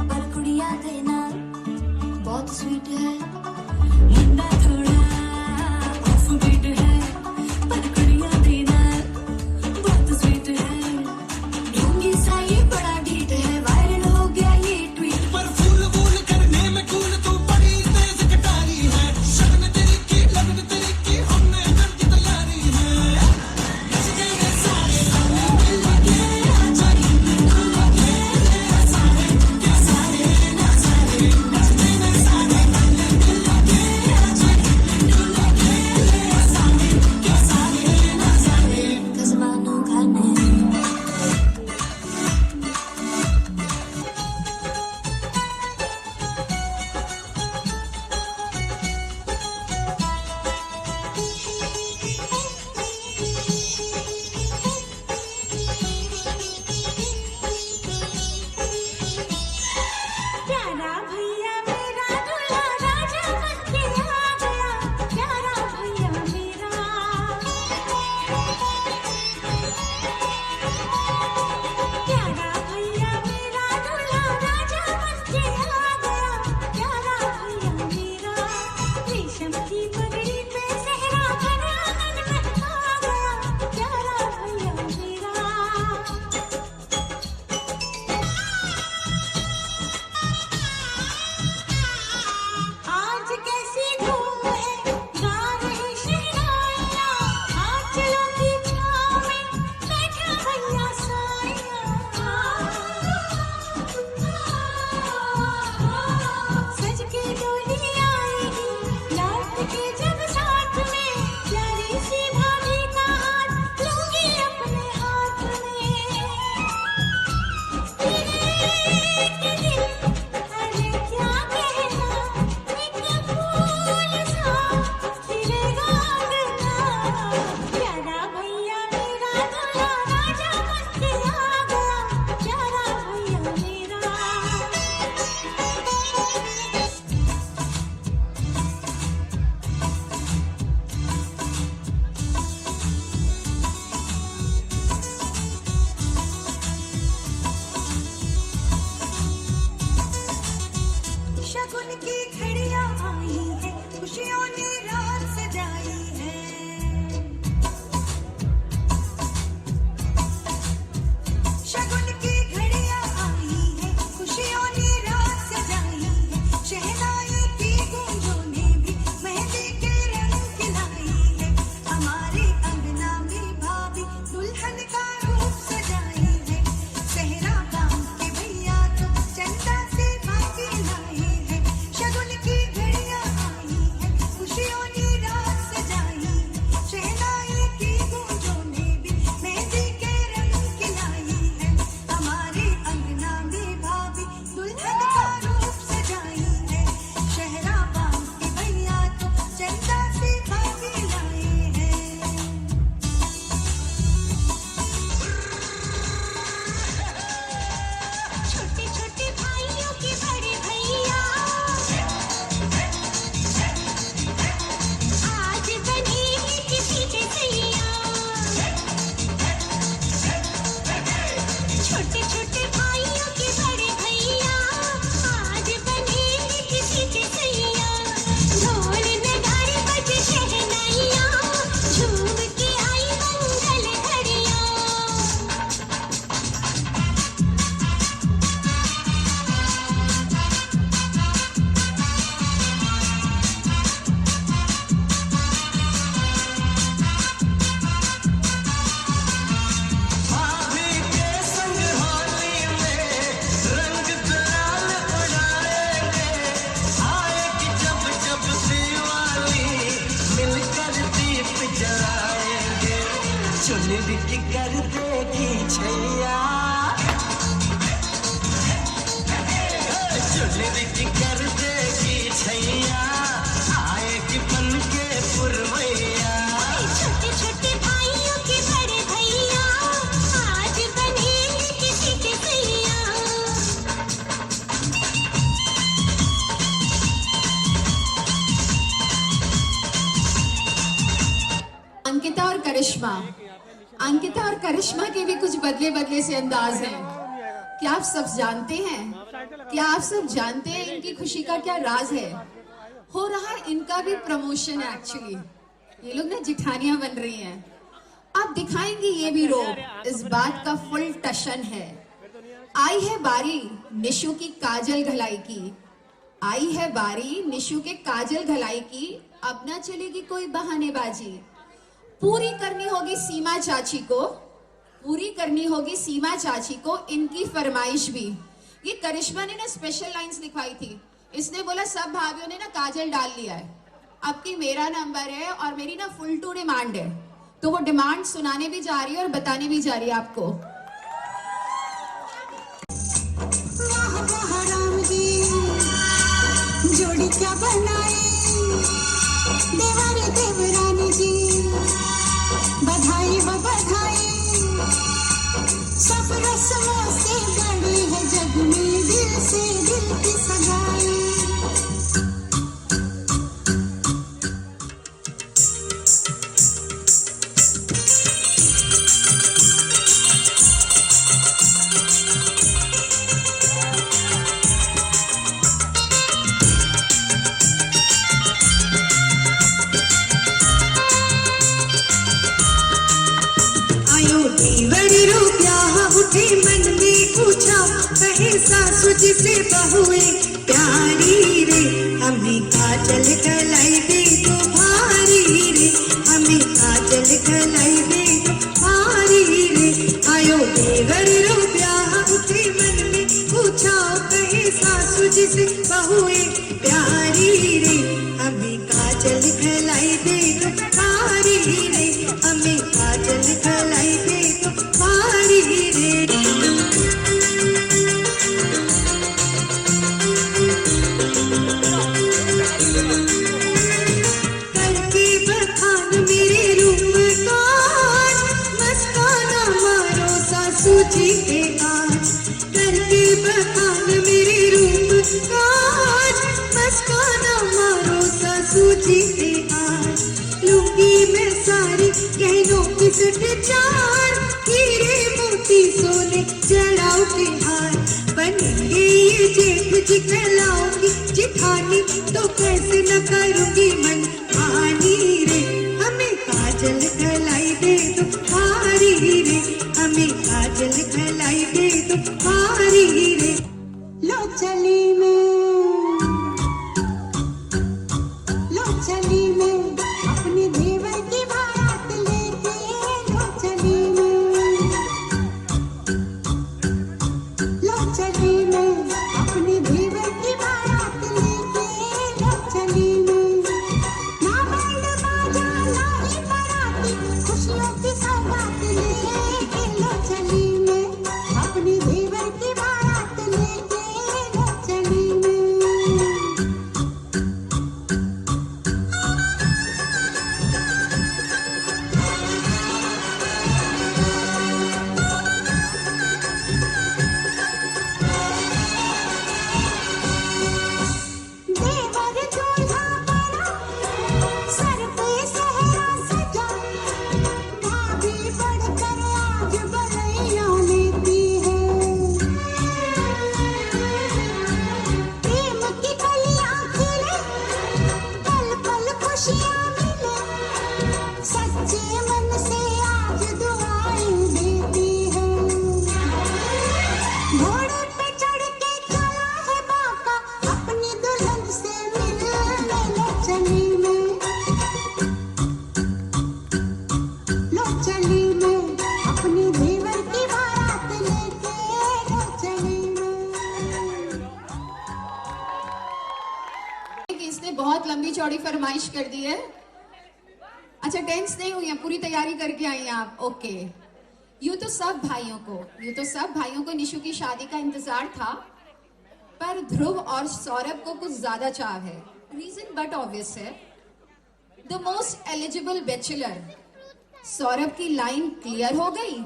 पर कुड़िया देना बहुत स्वीट है। मुंडा थोड़ा ऑफ बीट है, पर कुड़िया देना बहुत स्वीट है। ढोंगी सा ये बड़ा ढीठ है, वायरल हो गया ये ट्वीट। पर फूल वूल करने में कूल तू बड़ी तेज कटारी है, शगन बिक कर देगी छैया, चुल बिक कर देगी छैया, आएगी बन के पुरवैया। छोटे छोटे भाइयों के बड़े भैया आज बनेंगे किसी के सैया। अंकिता और करिश्मा, अंकिता और करिश्मा के भी कुछ बदले बदले से अंदाज हैं। क्या आप सब जानते हैं, क्या आप सब जानते हैं इनकी खुशी का क्या राज है? हो रहा है इनका भी प्रमोशन है एक्चुअली। ये लोग ना जिठानियां बन रही हैं, आप दिखाएंगे ये भी रोब, इस बात का फुल टशन है। आई है बारी निशु की काजल घलाई की, आई है बारी निशु के काजल घलाई की, अब ना चलेगी कोई बहानेबाजी। पूरी करनी होगी सीमा चाची को, पूरी करनी होगी सीमा चाची को इनकी फरमाइश भी। ये करिश्मा ने ना स्पेशल लाइंस लिखवाई थी, इसने बोला सब भाभीियों ने ना काजल डाल लिया है, अब की मेरा नंबर है और मेरी ना फुल टू डिमांड है। तो वो डिमांड सुनाने भी जा रही है और बताने भी जा रही है आपको। वाह वाह राम जी जोड़ी क्या बनाई, देवारे देवरानी जी बधाई व बधाई। सब रस्मों से बड़ी है जग में दिल से दिल की सगाई। बड़ी रुपया उठे मन में पूछा, कहे सासू जी से बहुए प्यारी रे, हमें काजल गलाई दे तो भारी रे, हमें काजल गलाई दे तो भारी रे। आयो देवर रुपया उठे मन में पूछा, कहे सासू जी से बहुए प्यारी रे, हमें काजल गलाई दे तो भारी रे, हमें काजल गलाई दे तो भारी रे। करके बखान मेरे रूप का, मस्ताना मारो सासू जी के आज, करके बखान मेरे रूप का, मस्ताना मारो सासू जी के आज। लूंगी मैं सारी गहनों की सट चार, हीरे मोती सोने जड़ाऊ के हार, बनेंगे ये जेठ जी कहलाऊंगी जिठानी, तो कैसे न करूंगी मन हानि रे, हमें काजल गलाई दे तो भारी रे, हमें काजल गलाई दे तो भारी रे। लो चली मैं, लो चली मैं अपने देवर की बारात लेके, लो चली मैं, लो चली मैं अपने देवर की बारात लेके, लो चली मैं। ना बैंड बाजा ना ही बाराती, खुशियों की सौगात लेके, लो चली मैं अपने देवर की बारात लेके, लो चली मैं। देवर दूल्हा बना, सर पे सहरा सजा, भाभी बढ़कर आज बलैया लेती है। प्रेम की कलियां खिले, पल पल खुशियां मिले, सच्चे मन से आज दुआएं देती है। घोड़े पे चढ़ के चला है बाका, अपनी दुल्हन से मिलने लो चली मैं, लो चली मैं अपनी देवर की बारात लेके, लो चली मैं। कि इसने बहुत लंबी चौड़ी फरमाइश कर दी है। अच्छा टेंस नहीं हुई हैं, पूरी तैयारी करके आई हैं आप, ओके। यूं तो सब भाइयों को निशु की शादी का इंतजार था, पर ध्रुव और सौरभ को कुछ ज्यादा चाव है। रीजन बट ऑब्वियस है, the most eligible bachelor. Saurabh की लाइन क्लियर हो गई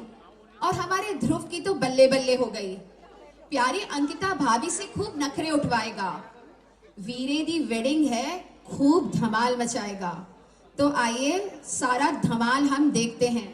और हमारे ध्रुव की तो बल्ले बल्ले हो गई। प्यारी अंकिता भाभी से खूब नखरे उठवाएगा। वीरे दी वेडिंग है, खूब धमाल मचाएगा। तो आइए सारा धमाल हम देखते हैं।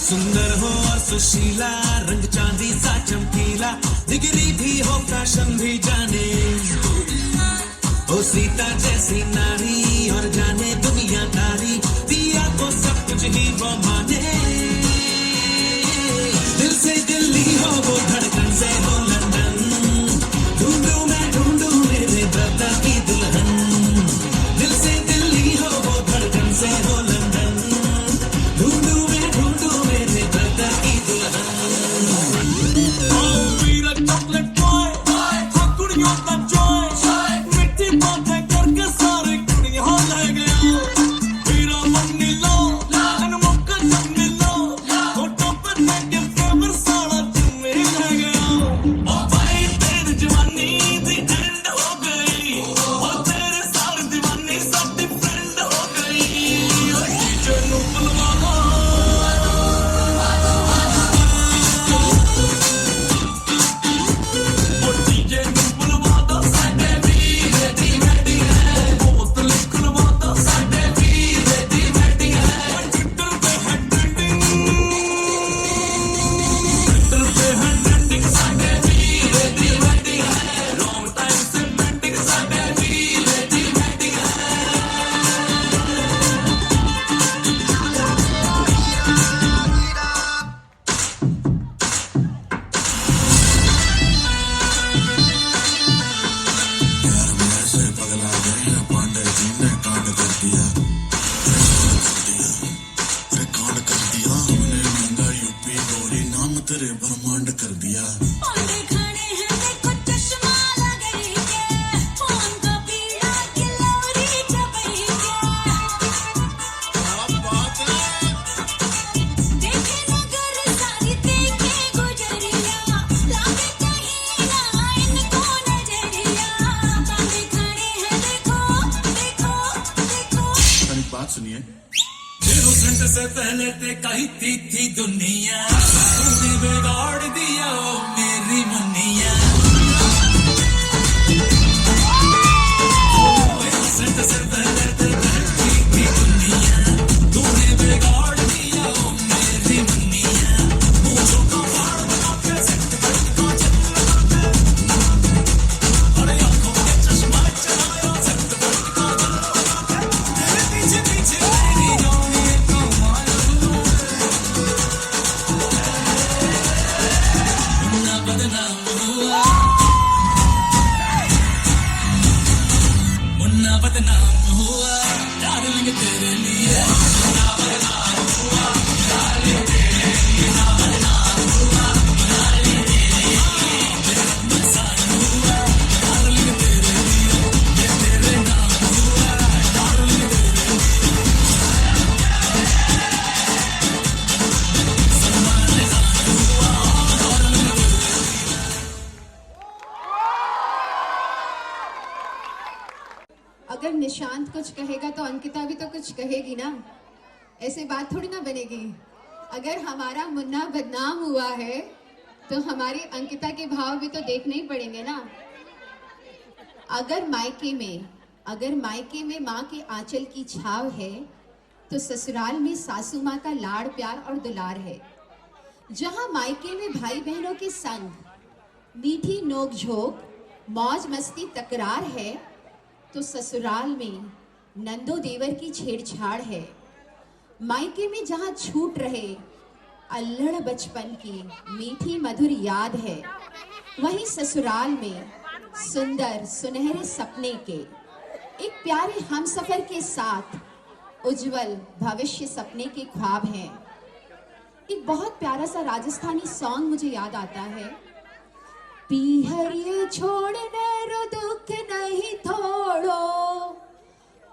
सुंदर हो और सुशीला, रंग चांदी सा चमकीला, डिग्री भी हो फैशन भी जाने, ओ सीता जैसी नारी और जाने दुनियादारी, दिया को सब कुछ ही वो माने। दिल से दिल्ली हो वो धड़कन से हो लंदन, ढूंढूं मैं ढूंढूं मेरे ब्रदर की दुल्हन। दिल से दिल्ली हो वो धड़कन से हो लंदन, ढूंढूं मैं ढूंढूं मेरे ब्रदर की दुल्हन। Oh, we're a chocolate boy, हाँ कुड़ियों का joy, मिट्टी बातें करके सारी कुड़ियाँ ले गया। मेरा मन नीलो, इन मौका जब मिलो, होठों पर लेके फेवर सारा चुम्मे ले गया। ओ भाई तेरी जवानी दी एंड हो गई, ओ तेरे सारी दीवानी साडी फ्रेंड हो गई। ओ डीजे नू बुलवा लो, ओ डीजे नू बुलवा दो, साडे वीरे दी वेडिंग है। बोतल खुलवा दो, साडे वीरे दी वेडिंग है। ट्विटर पे है ट्रेंडिंग, साडे वीरे दी वेडिंग है। लॉन्ग टाइम से पेंडिंग, साडे वीरे दी वेडिंग है। औंधे खड़े हैं देखो चश्मा लगाई के, फोन का पीड़ा गिलोरी चबाई के। देखे नगर सारी देखे गुजरिया, लागे कहीं ना इनको नजरिया। औंधे खड़े हैं देखो देखो देखो। बात सुनिए, इनोसेंट से पहले ते कही थी दुनिया, तूने बिगाड़ दिया ओ मेरी मुन्निया। इनोसेंट से पहले ते कही थी दुनिया, तूने बिगाड़ दिया ओ मेरी मुन्निया। मूंछों का बाल बना के सेट को चल लगा के, अरे आंखों में चश्मा चढ़ाया सेट को चल लगा के, तेरे पीछे पीछे मेरी जान ये कमाया। मुन्ना बदनाम हुआ, मुन्ना बदनाम हुआ, डार्लिंग तेरे लिए। मुन्ना बदनाम हुआ, डार्लिंग तेरे लिए। मुन्ना बदनाम हुआ, डार्लिंग तेरे लिए। मेरा नुकसान हुआ, डार्लिंग तेरे लिए। ये तेरे नाम हुआ, डार्लिंग तेरे लिए। सलमान खान हुआ, डार्लिंग तेरे लिए। अगर निशांत कुछ कहेगा तो अंकिता भी तो कुछ कहेगी ना, ऐसे बात थोड़ी ना बनेगी। अगर हमारा मुन्ना बदनाम हुआ है तो हमारी अंकिता के भाव भी तो देखने ही पड़ेंगे ना। अगर मायके में माँ के आंचल की छाव है तो ससुराल में सासू माँ का लाड़ प्यार और दुलार है। जहाँ मायके में भाई बहनों के संग मीठी नोक झोंक मौज मस्ती तकरार है, तो ससुराल में नंदो देवर की छेड़छाड़ है। मायके में जहाँ छूट रहे अल्लड़ बचपन की मीठी मधुर याद है, वहीं ससुराल में सुंदर सुनहरे सपने के एक प्यारे हमसफर के साथ उज्जवल भविष्य सपने के ख्वाब हैं। एक बहुत प्यारा सा राजस्थानी सॉन्ग मुझे याद आता है। पीहर ये छोड़ने रो दुख नहीं थोड़ो,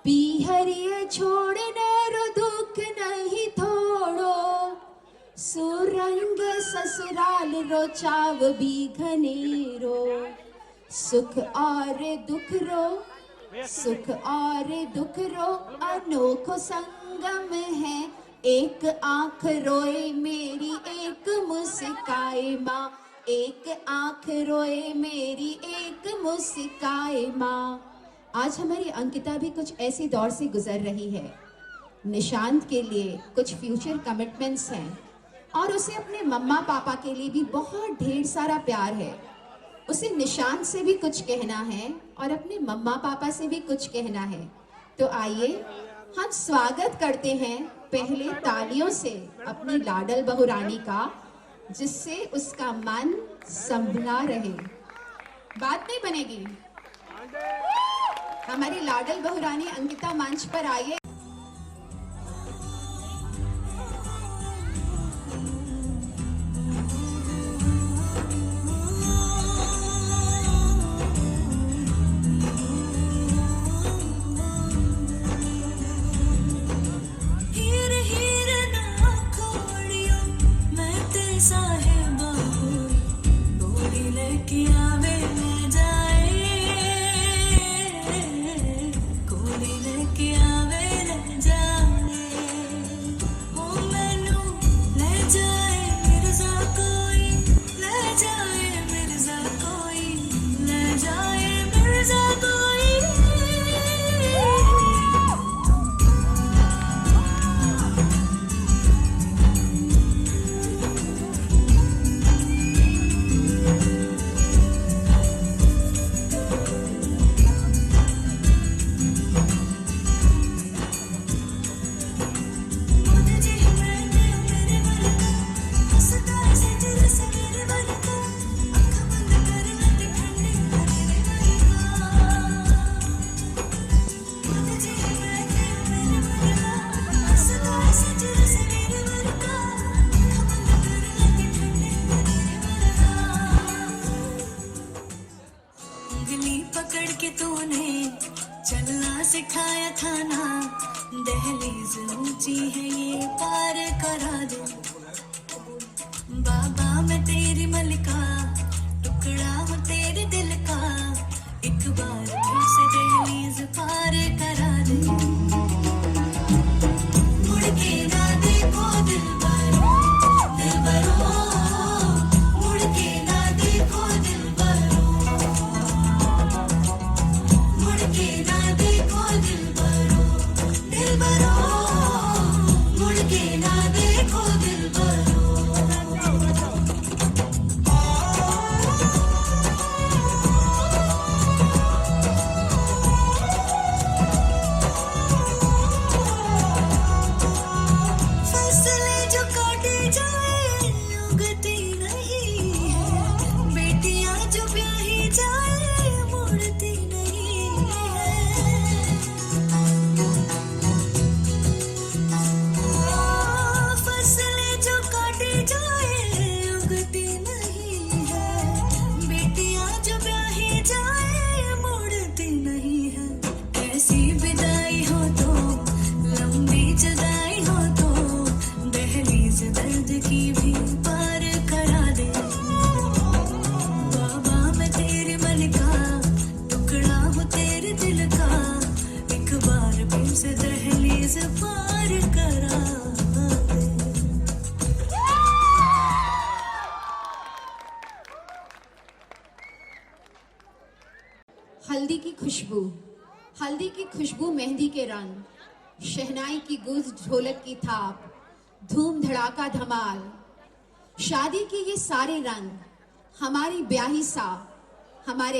पीहर ये छोड़ने रो दुख नहीं थोड़ो, सुरंग ससुराल रो चाव भी घनेरो, सुख और दुख रो, सुख और दुख रो अनोखो संगम है, एक आंख रोए मेरी एक मुस्काए माँ, एक आंख रोए मेरी एक मुस्काए माँ। आज हमारी अंकिता भी कुछ ऐसी दौर से गुजर रही है। निशांत के लिए कुछ फ्यूचर कमिटमेंट्स हैं और उसे अपने मम्मा पापा के लिए भी बहुत ढेर सारा प्यार है। उसे निशांत से भी कुछ कहना है और अपने मम्मा पापा से भी कुछ कहना है। तो आइए हम स्वागत करते हैं पहले तालियों से अपनी लाडल बहुरानी का, जिससे उसका मन संभला रहे। बात नहीं बनेगी। हमारी लाडल बहुरानी अंकिता मंच पर आइए। पकड़ के तूने चलना सिखाया था ना, दहलीज ऊंची है ये पार करा दे। बाबा मैं तेरी मलिका, टुकड़ा हूँ तेरे दिल का, एक बार फिर से दहलीज पार करा दे। मुड़ के ना देखो दिलबरो, दिलबरो, मुड़ के ना देखो दिलबरो, मुड़ के ना देखो दिलबरो, दिलबरो, मुड़ के ना देखो दिलबरो। फसलें जो काटी जाए उगती नहीं है, बेटियां जो ब्याही जाए मुड़ती नहीं है। फसलें जो काटी जाए उगती नहीं है, बेटियां जो ब्याही जाए मुड़ती नहीं है। ऐसी विदाई हो तो लंबी जुदाई हो तो दहलीज दर्द की भी पार करा दे। बाबा मैं तेरे मन का, टुकड़ा हूँ तेरे दिल का, एक बार फिर से दहलीज पार करा दे। हल्दी की खुशबू, हल्दी की खुशबू मेहंदी के रंग, शहनाई की गूंज, ढोलक की थाप, धूम धड़ाका धमाल, शादी के ये सारे रंग हमारे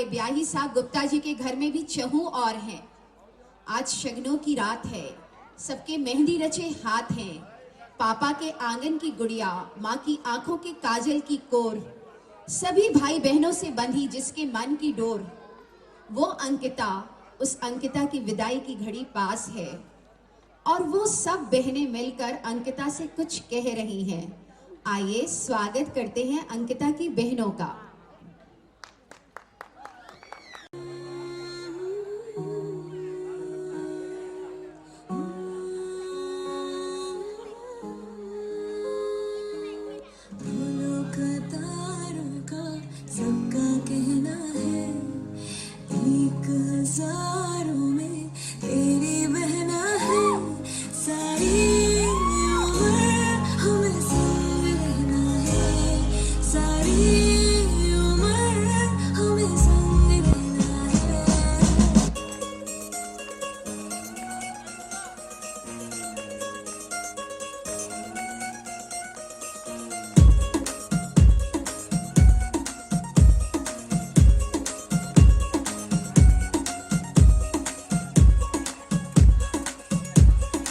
ब्याही साहब गुप्ता जी के घर में भी चहु और हैं। आज शगनों की रात है, सबके मेहंदी रचे हाथ हैं, पापा के आंगन की गुड़िया, माँ की आंखों के काजल की कोर, सभी भाई बहनों से बंधी जिसके मन की डोर, वो अंकिता, उस अंकिता की विदाई की घड़ी पास है और वो सब बहनें मिलकर अंकिता से कुछ कह रही हैं। आइए स्वागत करते हैं अंकिता की बहनों का। फूलों का तारों का सबका कहना है, एक हजारों में तेरी बहना है। सारी उम्र हमें संग रहना है, सारी उम्र हमें संग रहना है।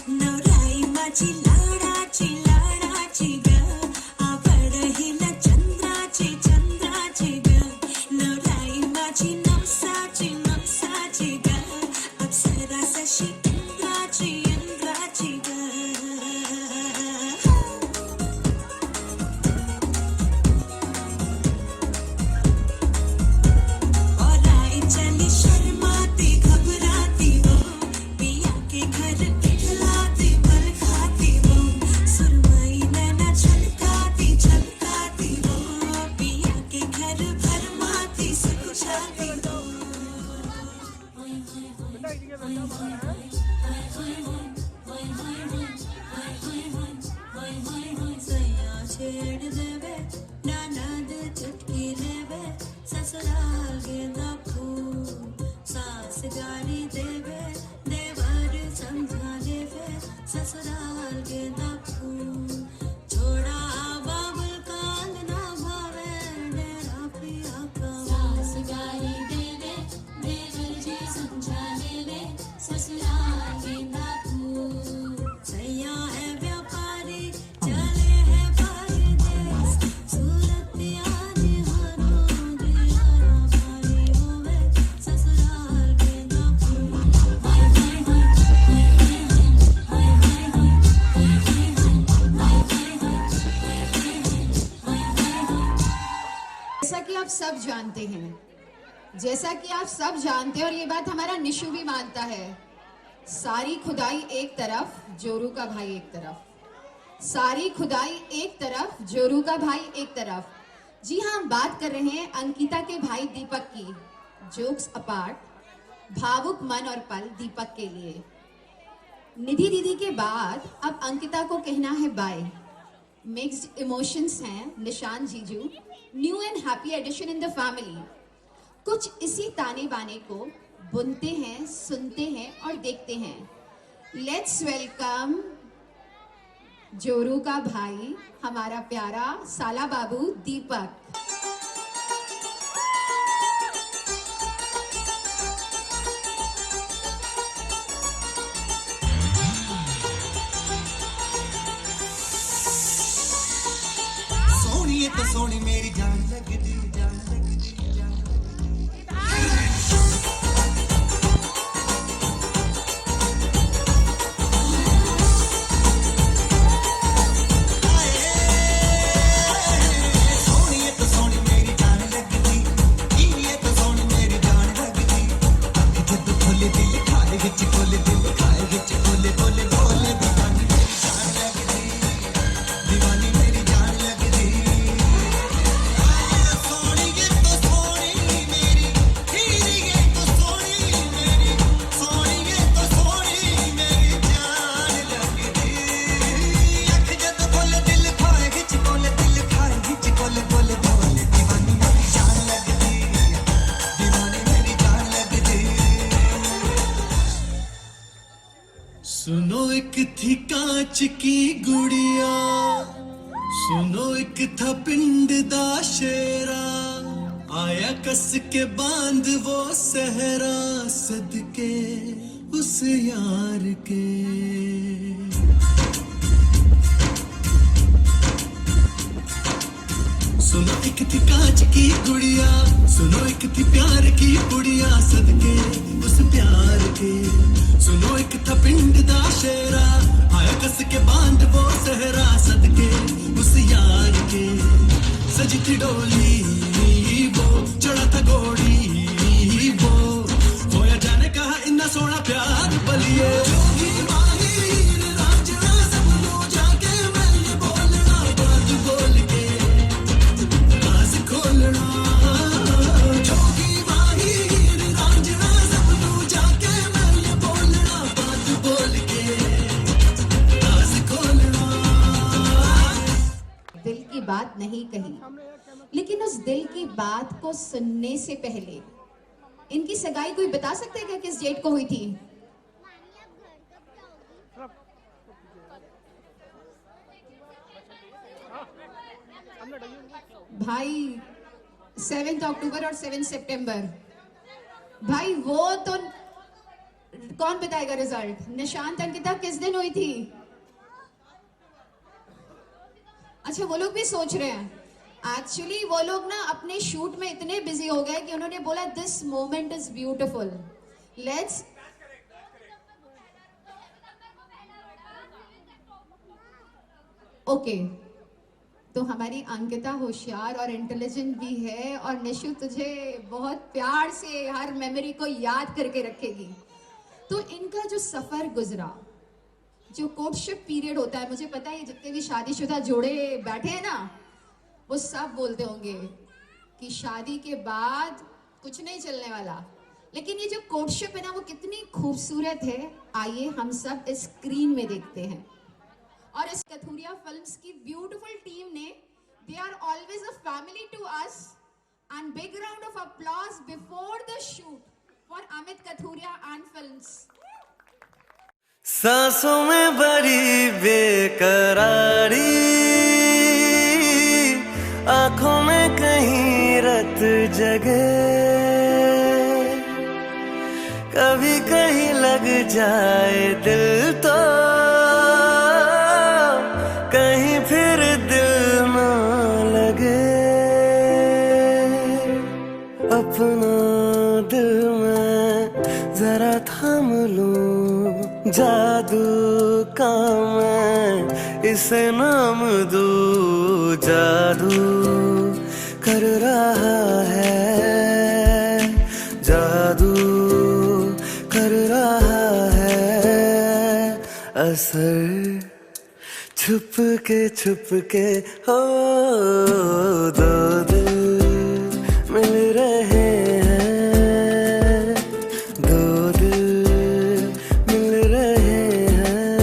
नवराई माझी लाडाची लाडाची ग, आवड हिला चंद्राची चंद्राची ग। नवराई माझी नवसाची नवसाची ग, अप्सरा जशी इंद्राची इंद्राची ग। और आई चली शर्माती घबराती वो, पिया के घर इठलाती पर खाती वो, सुरमई नैना छलकाती छलकाती वो, पिया के घर भरमाती सुलझाती वो। सैया छेड़ देवे, ननद चुटकी लेवे, ससुराल गेंदा फूल, सास गाली देवे, देवर समझा लेवे, ससुराल गेंदा फूल। छोड़ा बाबुल काल ना भावे, डेरा पिया का सास गाली देवे, देवर जी समझा लेवे, ससुराल गेंदा फूल। सैया है व्यापारी, चले है परदेस, सूरत यानी हाथों दिया भारी होवे, ससुराल गेंदा फूल। हाय हाय हाय हाय हाय हाय हाय हाय जैसा कि आप सब जानते हैं और ये बात हमारा निशु भी मानता है, सारी खुदाई एक तरफ, जोरू का भाई एक तरफ। सारी खुदाई एक तरफ, जोरू का भाई एक तरफ। जी हाँ, हम बात कर रहे हैं अंकिता के भाई दीपक की। जोक्स अपार्ट, भावुक मन और पल दीपक के लिए। निधि दीदी के बाद अब अंकिता को कहना है बाय। मिक्स्ड इमोशंस हैं निशान जीजू, new and happy addition in the family. कुछ इसी ताने बाने को बुनते हैं, सुनते हैं और देखते हैं। लेट्स वेलकम जोरू का भाई, हमारा प्यारा साला बाबू दीपक। सोनिए तो सोनी मेरी जान लगदी जान लगदी जान सोनिए तो सोनी एक थी कांच की गुड़िया, सुनो एक था पिंड दा शेरा, आया कस के बांध वो सहरा सदके उस यार के। सुनो एक थी कांच की गुड़िया, सुनो एक थी प्यार की गुड़िया सदके उस प्यार के। सुनो एक था पिंड दा शेरा, आया कस के बांध वो सहरा सदके उस यार के। सजी थी डोली वो, चढ़ा था घोड़ी वो, होया जाने कहा इतना सोना प्यार बलिए। जोगी माहिर रांझना सबनू जाके मैं ये बोलना बात बोल के राज खोलना। जोगी माहिर रांझना सबनू जाके मैं ये बोलना बात बोल के राज खोलना। दिल की बात नहीं कही, लेकिन उस दिल की बात को सुनने से पहले इनकी सगाई कोई बता सकते हैं क्या किस डेट को हुई थी? भाई 7 अक्टूबर और 7 सितंबर। भाई वो तो कौन बताएगा रिजल्ट? निशांत अंकिता किस दिन हुई थी? अच्छा, वो लोग भी सोच रहे हैं। एक्चुअली वो लोग ना अपने शूट में इतने बिजी हो गए कि उन्होंने बोला this moment is beautiful, let's. Okay, तो हमारी अंकिता होशियार और इंटेलिजेंट भी है, और निशु तुझे बहुत प्यार से हर मेमोरी को याद करके रखेगी। तो इनका जो सफर गुजरा, जो कोर्टशिप पीरियड होता है, मुझे पता है जितने भी शादीशुदा जोड़े बैठे हैं ना, वो सब बोलते होंगे कि शादी के बाद कुछ नहीं चलने वाला, लेकिन ये जो कोर्टशिप है ना, वो कितनी खूबसूरत है। आइए हम सब इस स्क्रीन में देखते हैं। और इस कथूरिया फिल्म्स की ब्यूटीफुल टीम ने, they are always a family to us, and big round of applause before the shoot for Amit Kathuria and films. सांसों में बड़ी बेकरारी, आंखों में कहीं रत जगे, कभी कहीं लग जाए दिल तो कहीं फिर दिल ना लगे। अपना दिल में जरा थाम लूं, जादू का मैं इसे नाम दूं। जादू कर रहा है, जादू कर रहा है असर, छुप के हो दो दिल मिल रहे हैं, दो दिल मिल रहे हैं,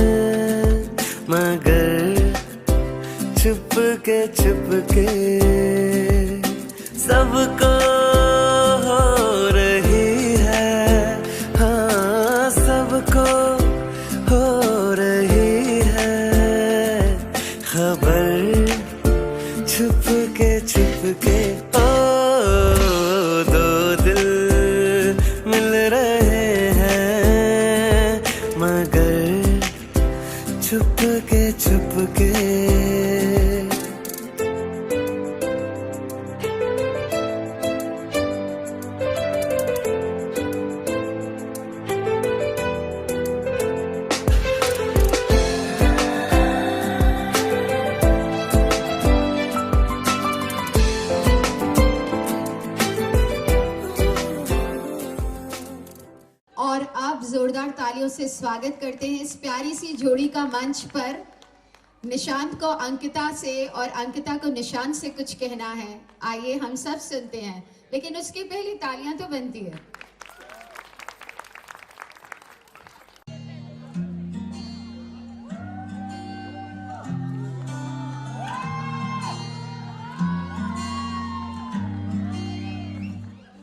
मगर छुप के सबको हो रही है, हाँ सबको हो रही है खबर। छुप के ओ दो दिल मिल रहे हैं, मगर छुप के और अब जोरदार तालियों से स्वागत करते हैं इस प्यारी सी जोड़ी का मंच पर। निशांत को अंकिता से और अंकिता को निशांत से कुछ कहना है, आइए हम सब सुनते हैं, लेकिन उसके पहले तालियां तो बनती है।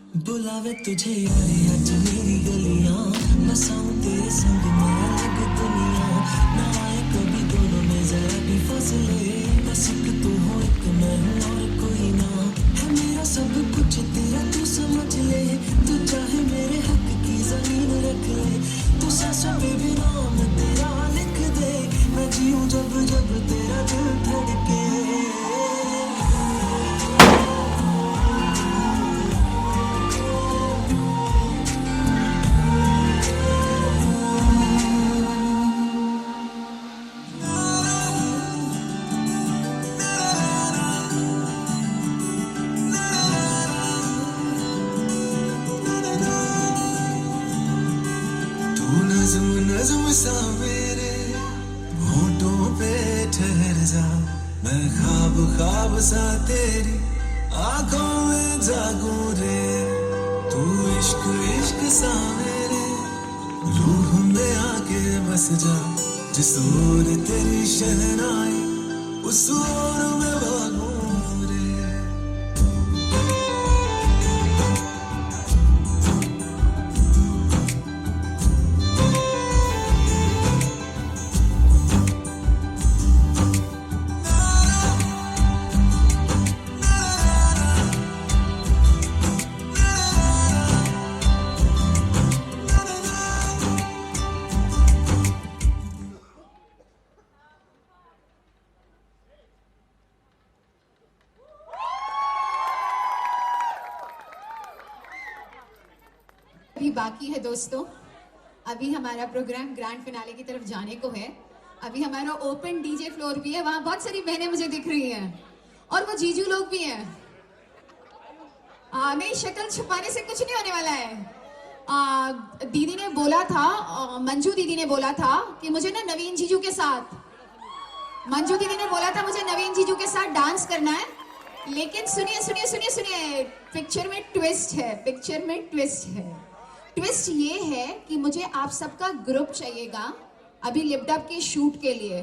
बुलावे तुझे यारे आज मेरी गलियां, बसाऊं तेरे संग मैं अलग दुनिया, ना आए कभी दोनों में जरा भी फासले, बस एक तू हो एक मैं हूँ और कोई ना, है मेरा सब कुछ तेरा तू समझ ले, तू चाहे मेरे हक की जमीन रख ले, तू सांसों में भी नाम तेरा लिख दे, मैं जीऊं जब जब तेरा दिल धड़के। नज़्म सा मेरे होठों पे ठहर जा, मैं ख्वाब ख्वाब सा तेरी आंखों में जागूं रे, तू इश्क इश्क सा मेरे रूह में आके बस जा, जिस ओर तेरी शहनाई उस ओर में भागूं रे। अभी बाकी है दोस्तों, अभी हमारा प्रोग्राम ग्रैंड फिनाले की तरफ जाने को है। अभी हमारा ओपन डीजे फ्लोर भी है, वहां बहुत सारी बहनें मुझे दिख रही हैं और वो जीजू लोग भी हैं। नहीं, शक्ल छुपाने से कुछ नहीं होने वाला है। दीदी ने बोला था, मंजू दीदी ने बोला था कि मुझे ना नवीन जीजू के साथ, मंजू दीदी ने बोला था मुझे नवीन जीजू के साथ डांस करना है, लेकिन सुनिए सुनिए सुनिए सुनिए, पिक्चर में ट्विस्ट है, पिक्चर में ट्विस्ट है। ट्विस्ट ये है कि मुझे आप सबका ग्रुप चाहिएगा अभी लिपडअप के शूट के लिए।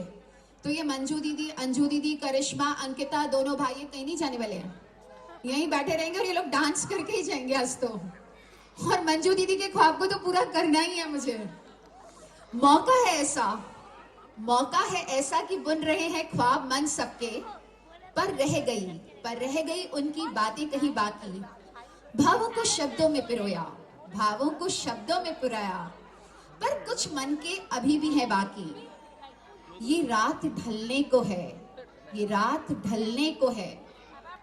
तो ये मंजू दीदी, अंजू दीदी, करिश्मा, अंकिता, दोनों भाई कहीं नहीं जाने वाले हैं, यहीं बैठे रहेंगे और ये लोग डांस करके ही जाएंगे आज तो। और मंजू दीदी के ख्वाब को तो पूरा करना ही है मुझे। मौका है ऐसा कि बुन रहे हैं ख्वाब मन सबके, पर रह गई उनकी बातें कहीं बाकी, भावों को शब्दों में पिरोया, भावों को शब्दों में पुराया, पर कुछ मन के अभी भी है बाकी। ये रात ढलने को है, ये रात ढलने को है,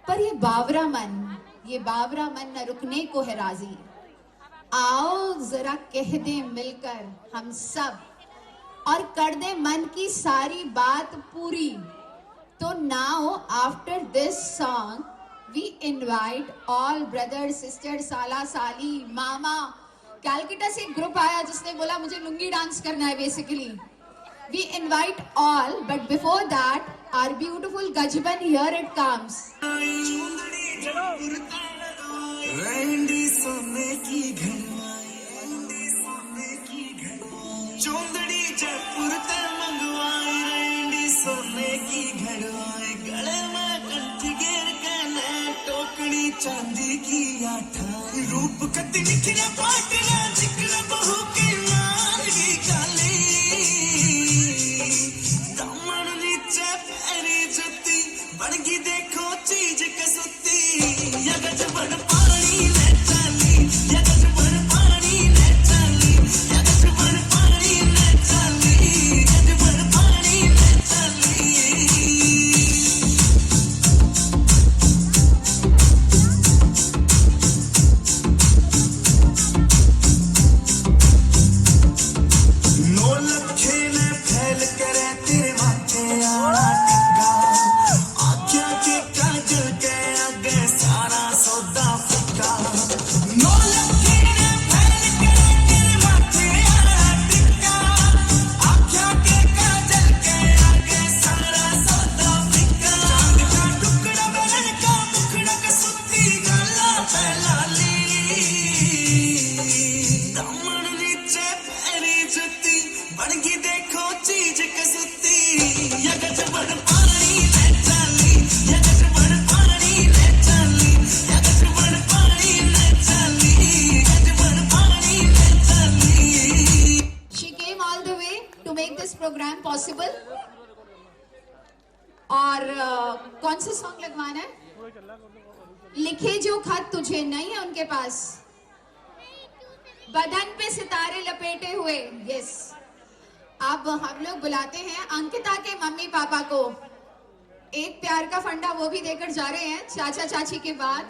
पर ये बावरा मन न रुकने को है राजी। आओ जरा कह दे मिलकर हम सब, और कर दे मन की सारी बात पूरी। तो now after this song we invite all brothers, sisters, साला साली, मामा। कैलकाटा से एक ग्रुप आया जिसने बोला मुझे लुंगी डांस करना है basically. We invite all, but before that, our beautiful Gajban, here it comes. Randy सोने की घड़वाई, चौंदड़ी जयपुर ते मंगवाई, रैंडी सोने की घड़वाई, गले में कंठी घेर के ले, टोकरी चांदी की आठाई, रूप कति निखरा पाटना, जिक्र बहू के नारगी काली, दामन नीचे पैरी जुती, बड़गी देखो चीज कसुती, या गजबन पानी ले चली, या गजबन पानी ले चली, या गजबन पानी ले चली, गजबन पानी ले चली। नो लखे ने फैल करे तेरे माथे आना टिक्का, आँखों के काजल के आगे सारा सौदा मैम पॉसिबल? और कौन सा सॉन्ग लगवाना है? लिखे जो खत तुझे, नहीं है उनके पास? बदन पे सितारे लपेटे हुए, यस। अब हम लोग बुलाते हैं अंकिता के मम्मी पापा को। एक प्यार का फंडा वो भी देकर जा रहे हैं चाचा चाची के बाद।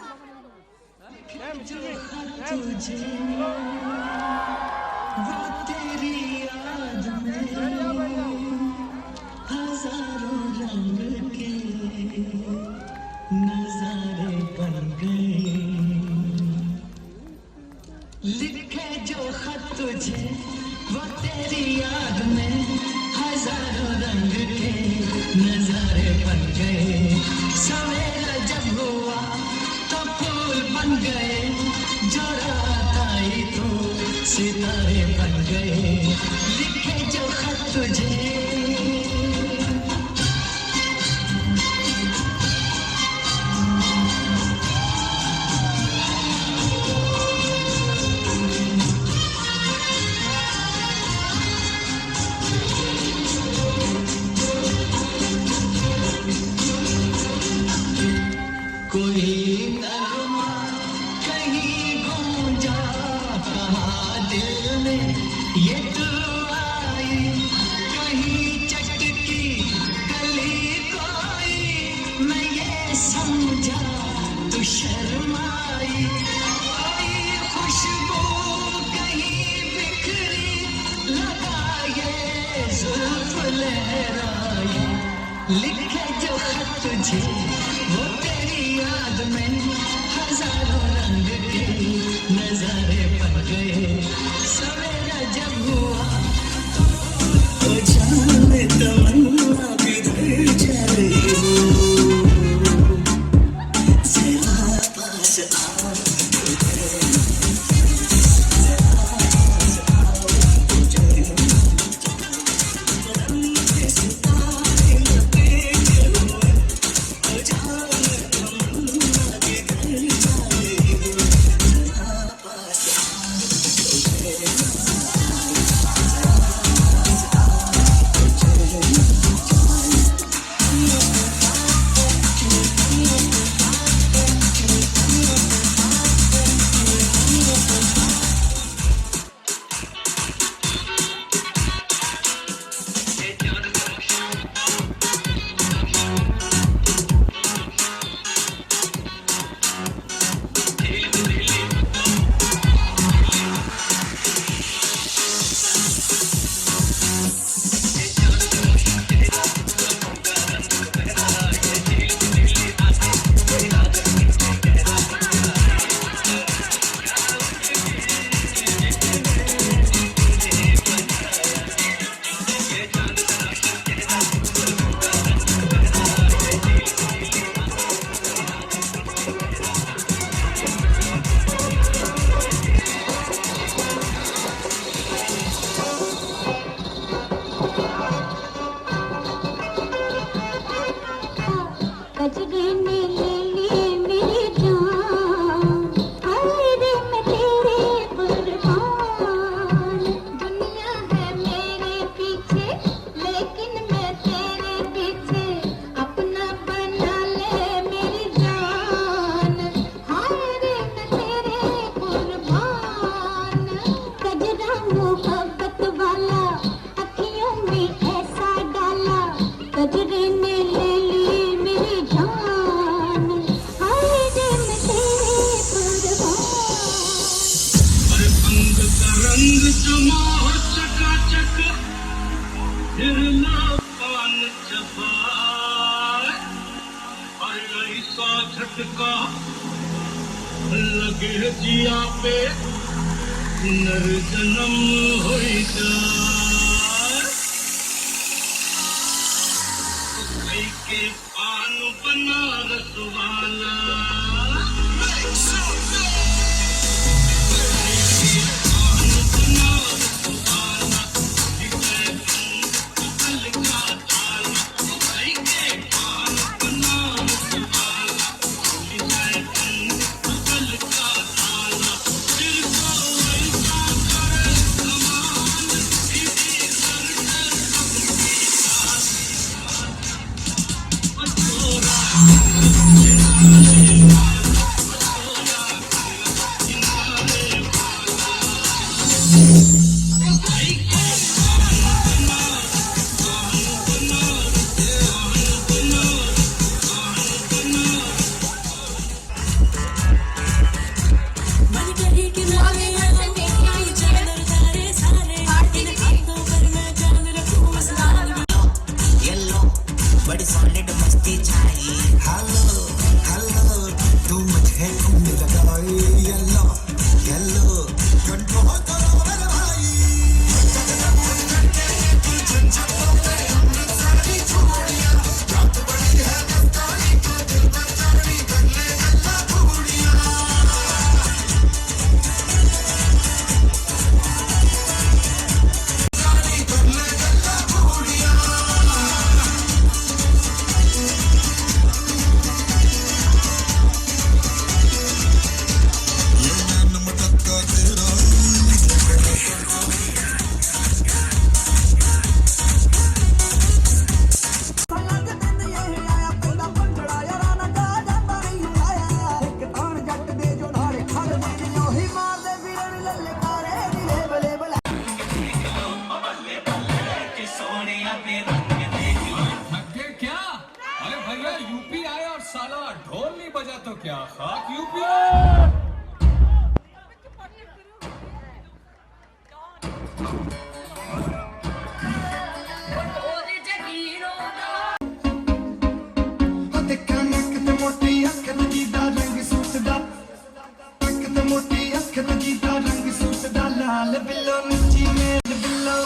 वो तेरी याद में हजारों रंग के नजारे बन गए। लिखे जो खत तुझे वो तेरी याद में हजारों रंग के नजारे बन गए। सवेरा जब हुआ तो फूल बन गए, जो रात आई तो सितारे बन गए। लिखे जो खत तुझे कोई नगमा कहीं गूंजा, कहाँ दिल में ये तू आई। कहीं चटकी गली कोई, मैं ये समझा तू शर्माई। कोई खुशबू कहीं बिखरी, लगा ये जुल्फ लहराई। लिखे जो खत तुझे वो तेरी याद में हजारों रंग के नजारे बन गए। सवेरा जब हुआ तो जाने तमन्ना किधर चले हो, जरा पास आओ झटका लगे जिया पे नरजनम हो जाए के पान बनारस वाला बड़ी सॉलिड मस्ती छाई हेलो हेलो तू मुझे घूमने लगाई येलो येलो कंट्रोल करो मेरे भाई क्या? अरे भैया यूपी आए और साला ढोल नहीं बजा तो क्या खाक यूपी। लाल बिल्लो नीची मेल बिल्लो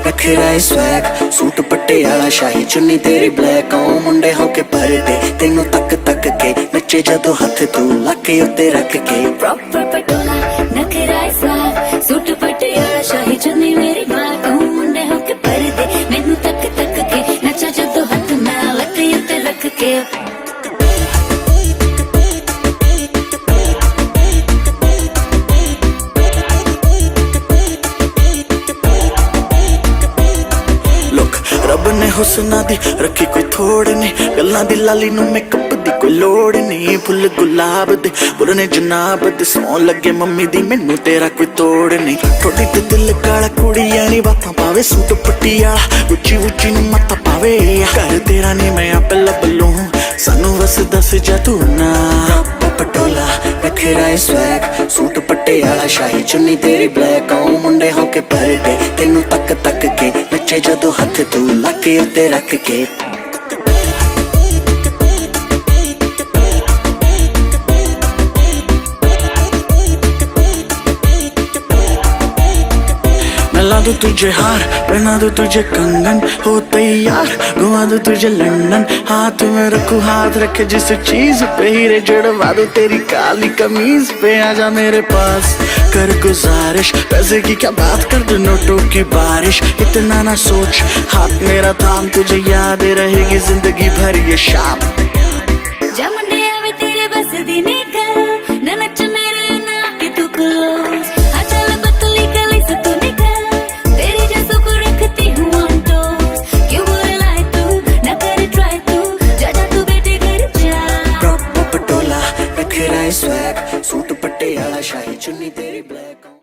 नखरा स्वैग सूट पट्टे आला शाही चुन्नी तेरी ब्लैक ओ मुंडे होके परदे तेनू तक तक के नच नचे जदों हथ तू लके उत्ते रख के प्रॉपर पटोला नखरा साफ सूट पटियाला शाही चुन्नी मेरी बात मुंडे होके पर्दे मैनू तक तक के नचा जदों हथ मैं लके उत्ते रख के रब ने हुस्ना दी रखी कोई थोड़ नहीं गल्लां दी लाली नू मेकअप दी कोई लोड़ नहीं फुल गुलाब दे बुरने जनाब दे सौ लगे मम्मी दी मैनू तेरा कोई तोड़ नहीं थोड़ी ते दिल काला कुड़ियां नी बातां पावे सूट पटियाला उची उची नू मत्ता पावे घर तेरा नी मैं आपे लब लूं सानू बस दस जा तू ना पटोला नखरा स्वैग सूट पटियाला शाही चुन्नी तेरी ब्लैक ओ मुंडे होके पर्दे तेनू तक तक के नचे जदों हथ तू लके उत्ते रख के ला दूं तुझे हार पहना दूं तुझे कंगन हो तैयार घुमा दूं तुझे लंदन हाथ में रखूं हाथ रखे जिस चीज पे हीरे जड़वा दूं तेरी काली कमीज पे आजा मेरे पास कर गुजारिश पैसे की क्या बात कर दूं नोटों की बारिश इतना ना सोच हाथ मेरा थाम तुझे याद रहेगी जिंदगी भर ये शाम जमुंडे आवे तेरे बस दी निकल न नच मेरे ना कि तू क्लोज चल बतली गली से तू निकल तेरी जैसों को रखती हूँ ऑन टोस क्यों बोले लाए तू न करे ट्राई तू जा जा तू बेटे घर जा पटोला नखरा स्वैग सूट पटियाला शाही चुन्नी तेरी ब्लैक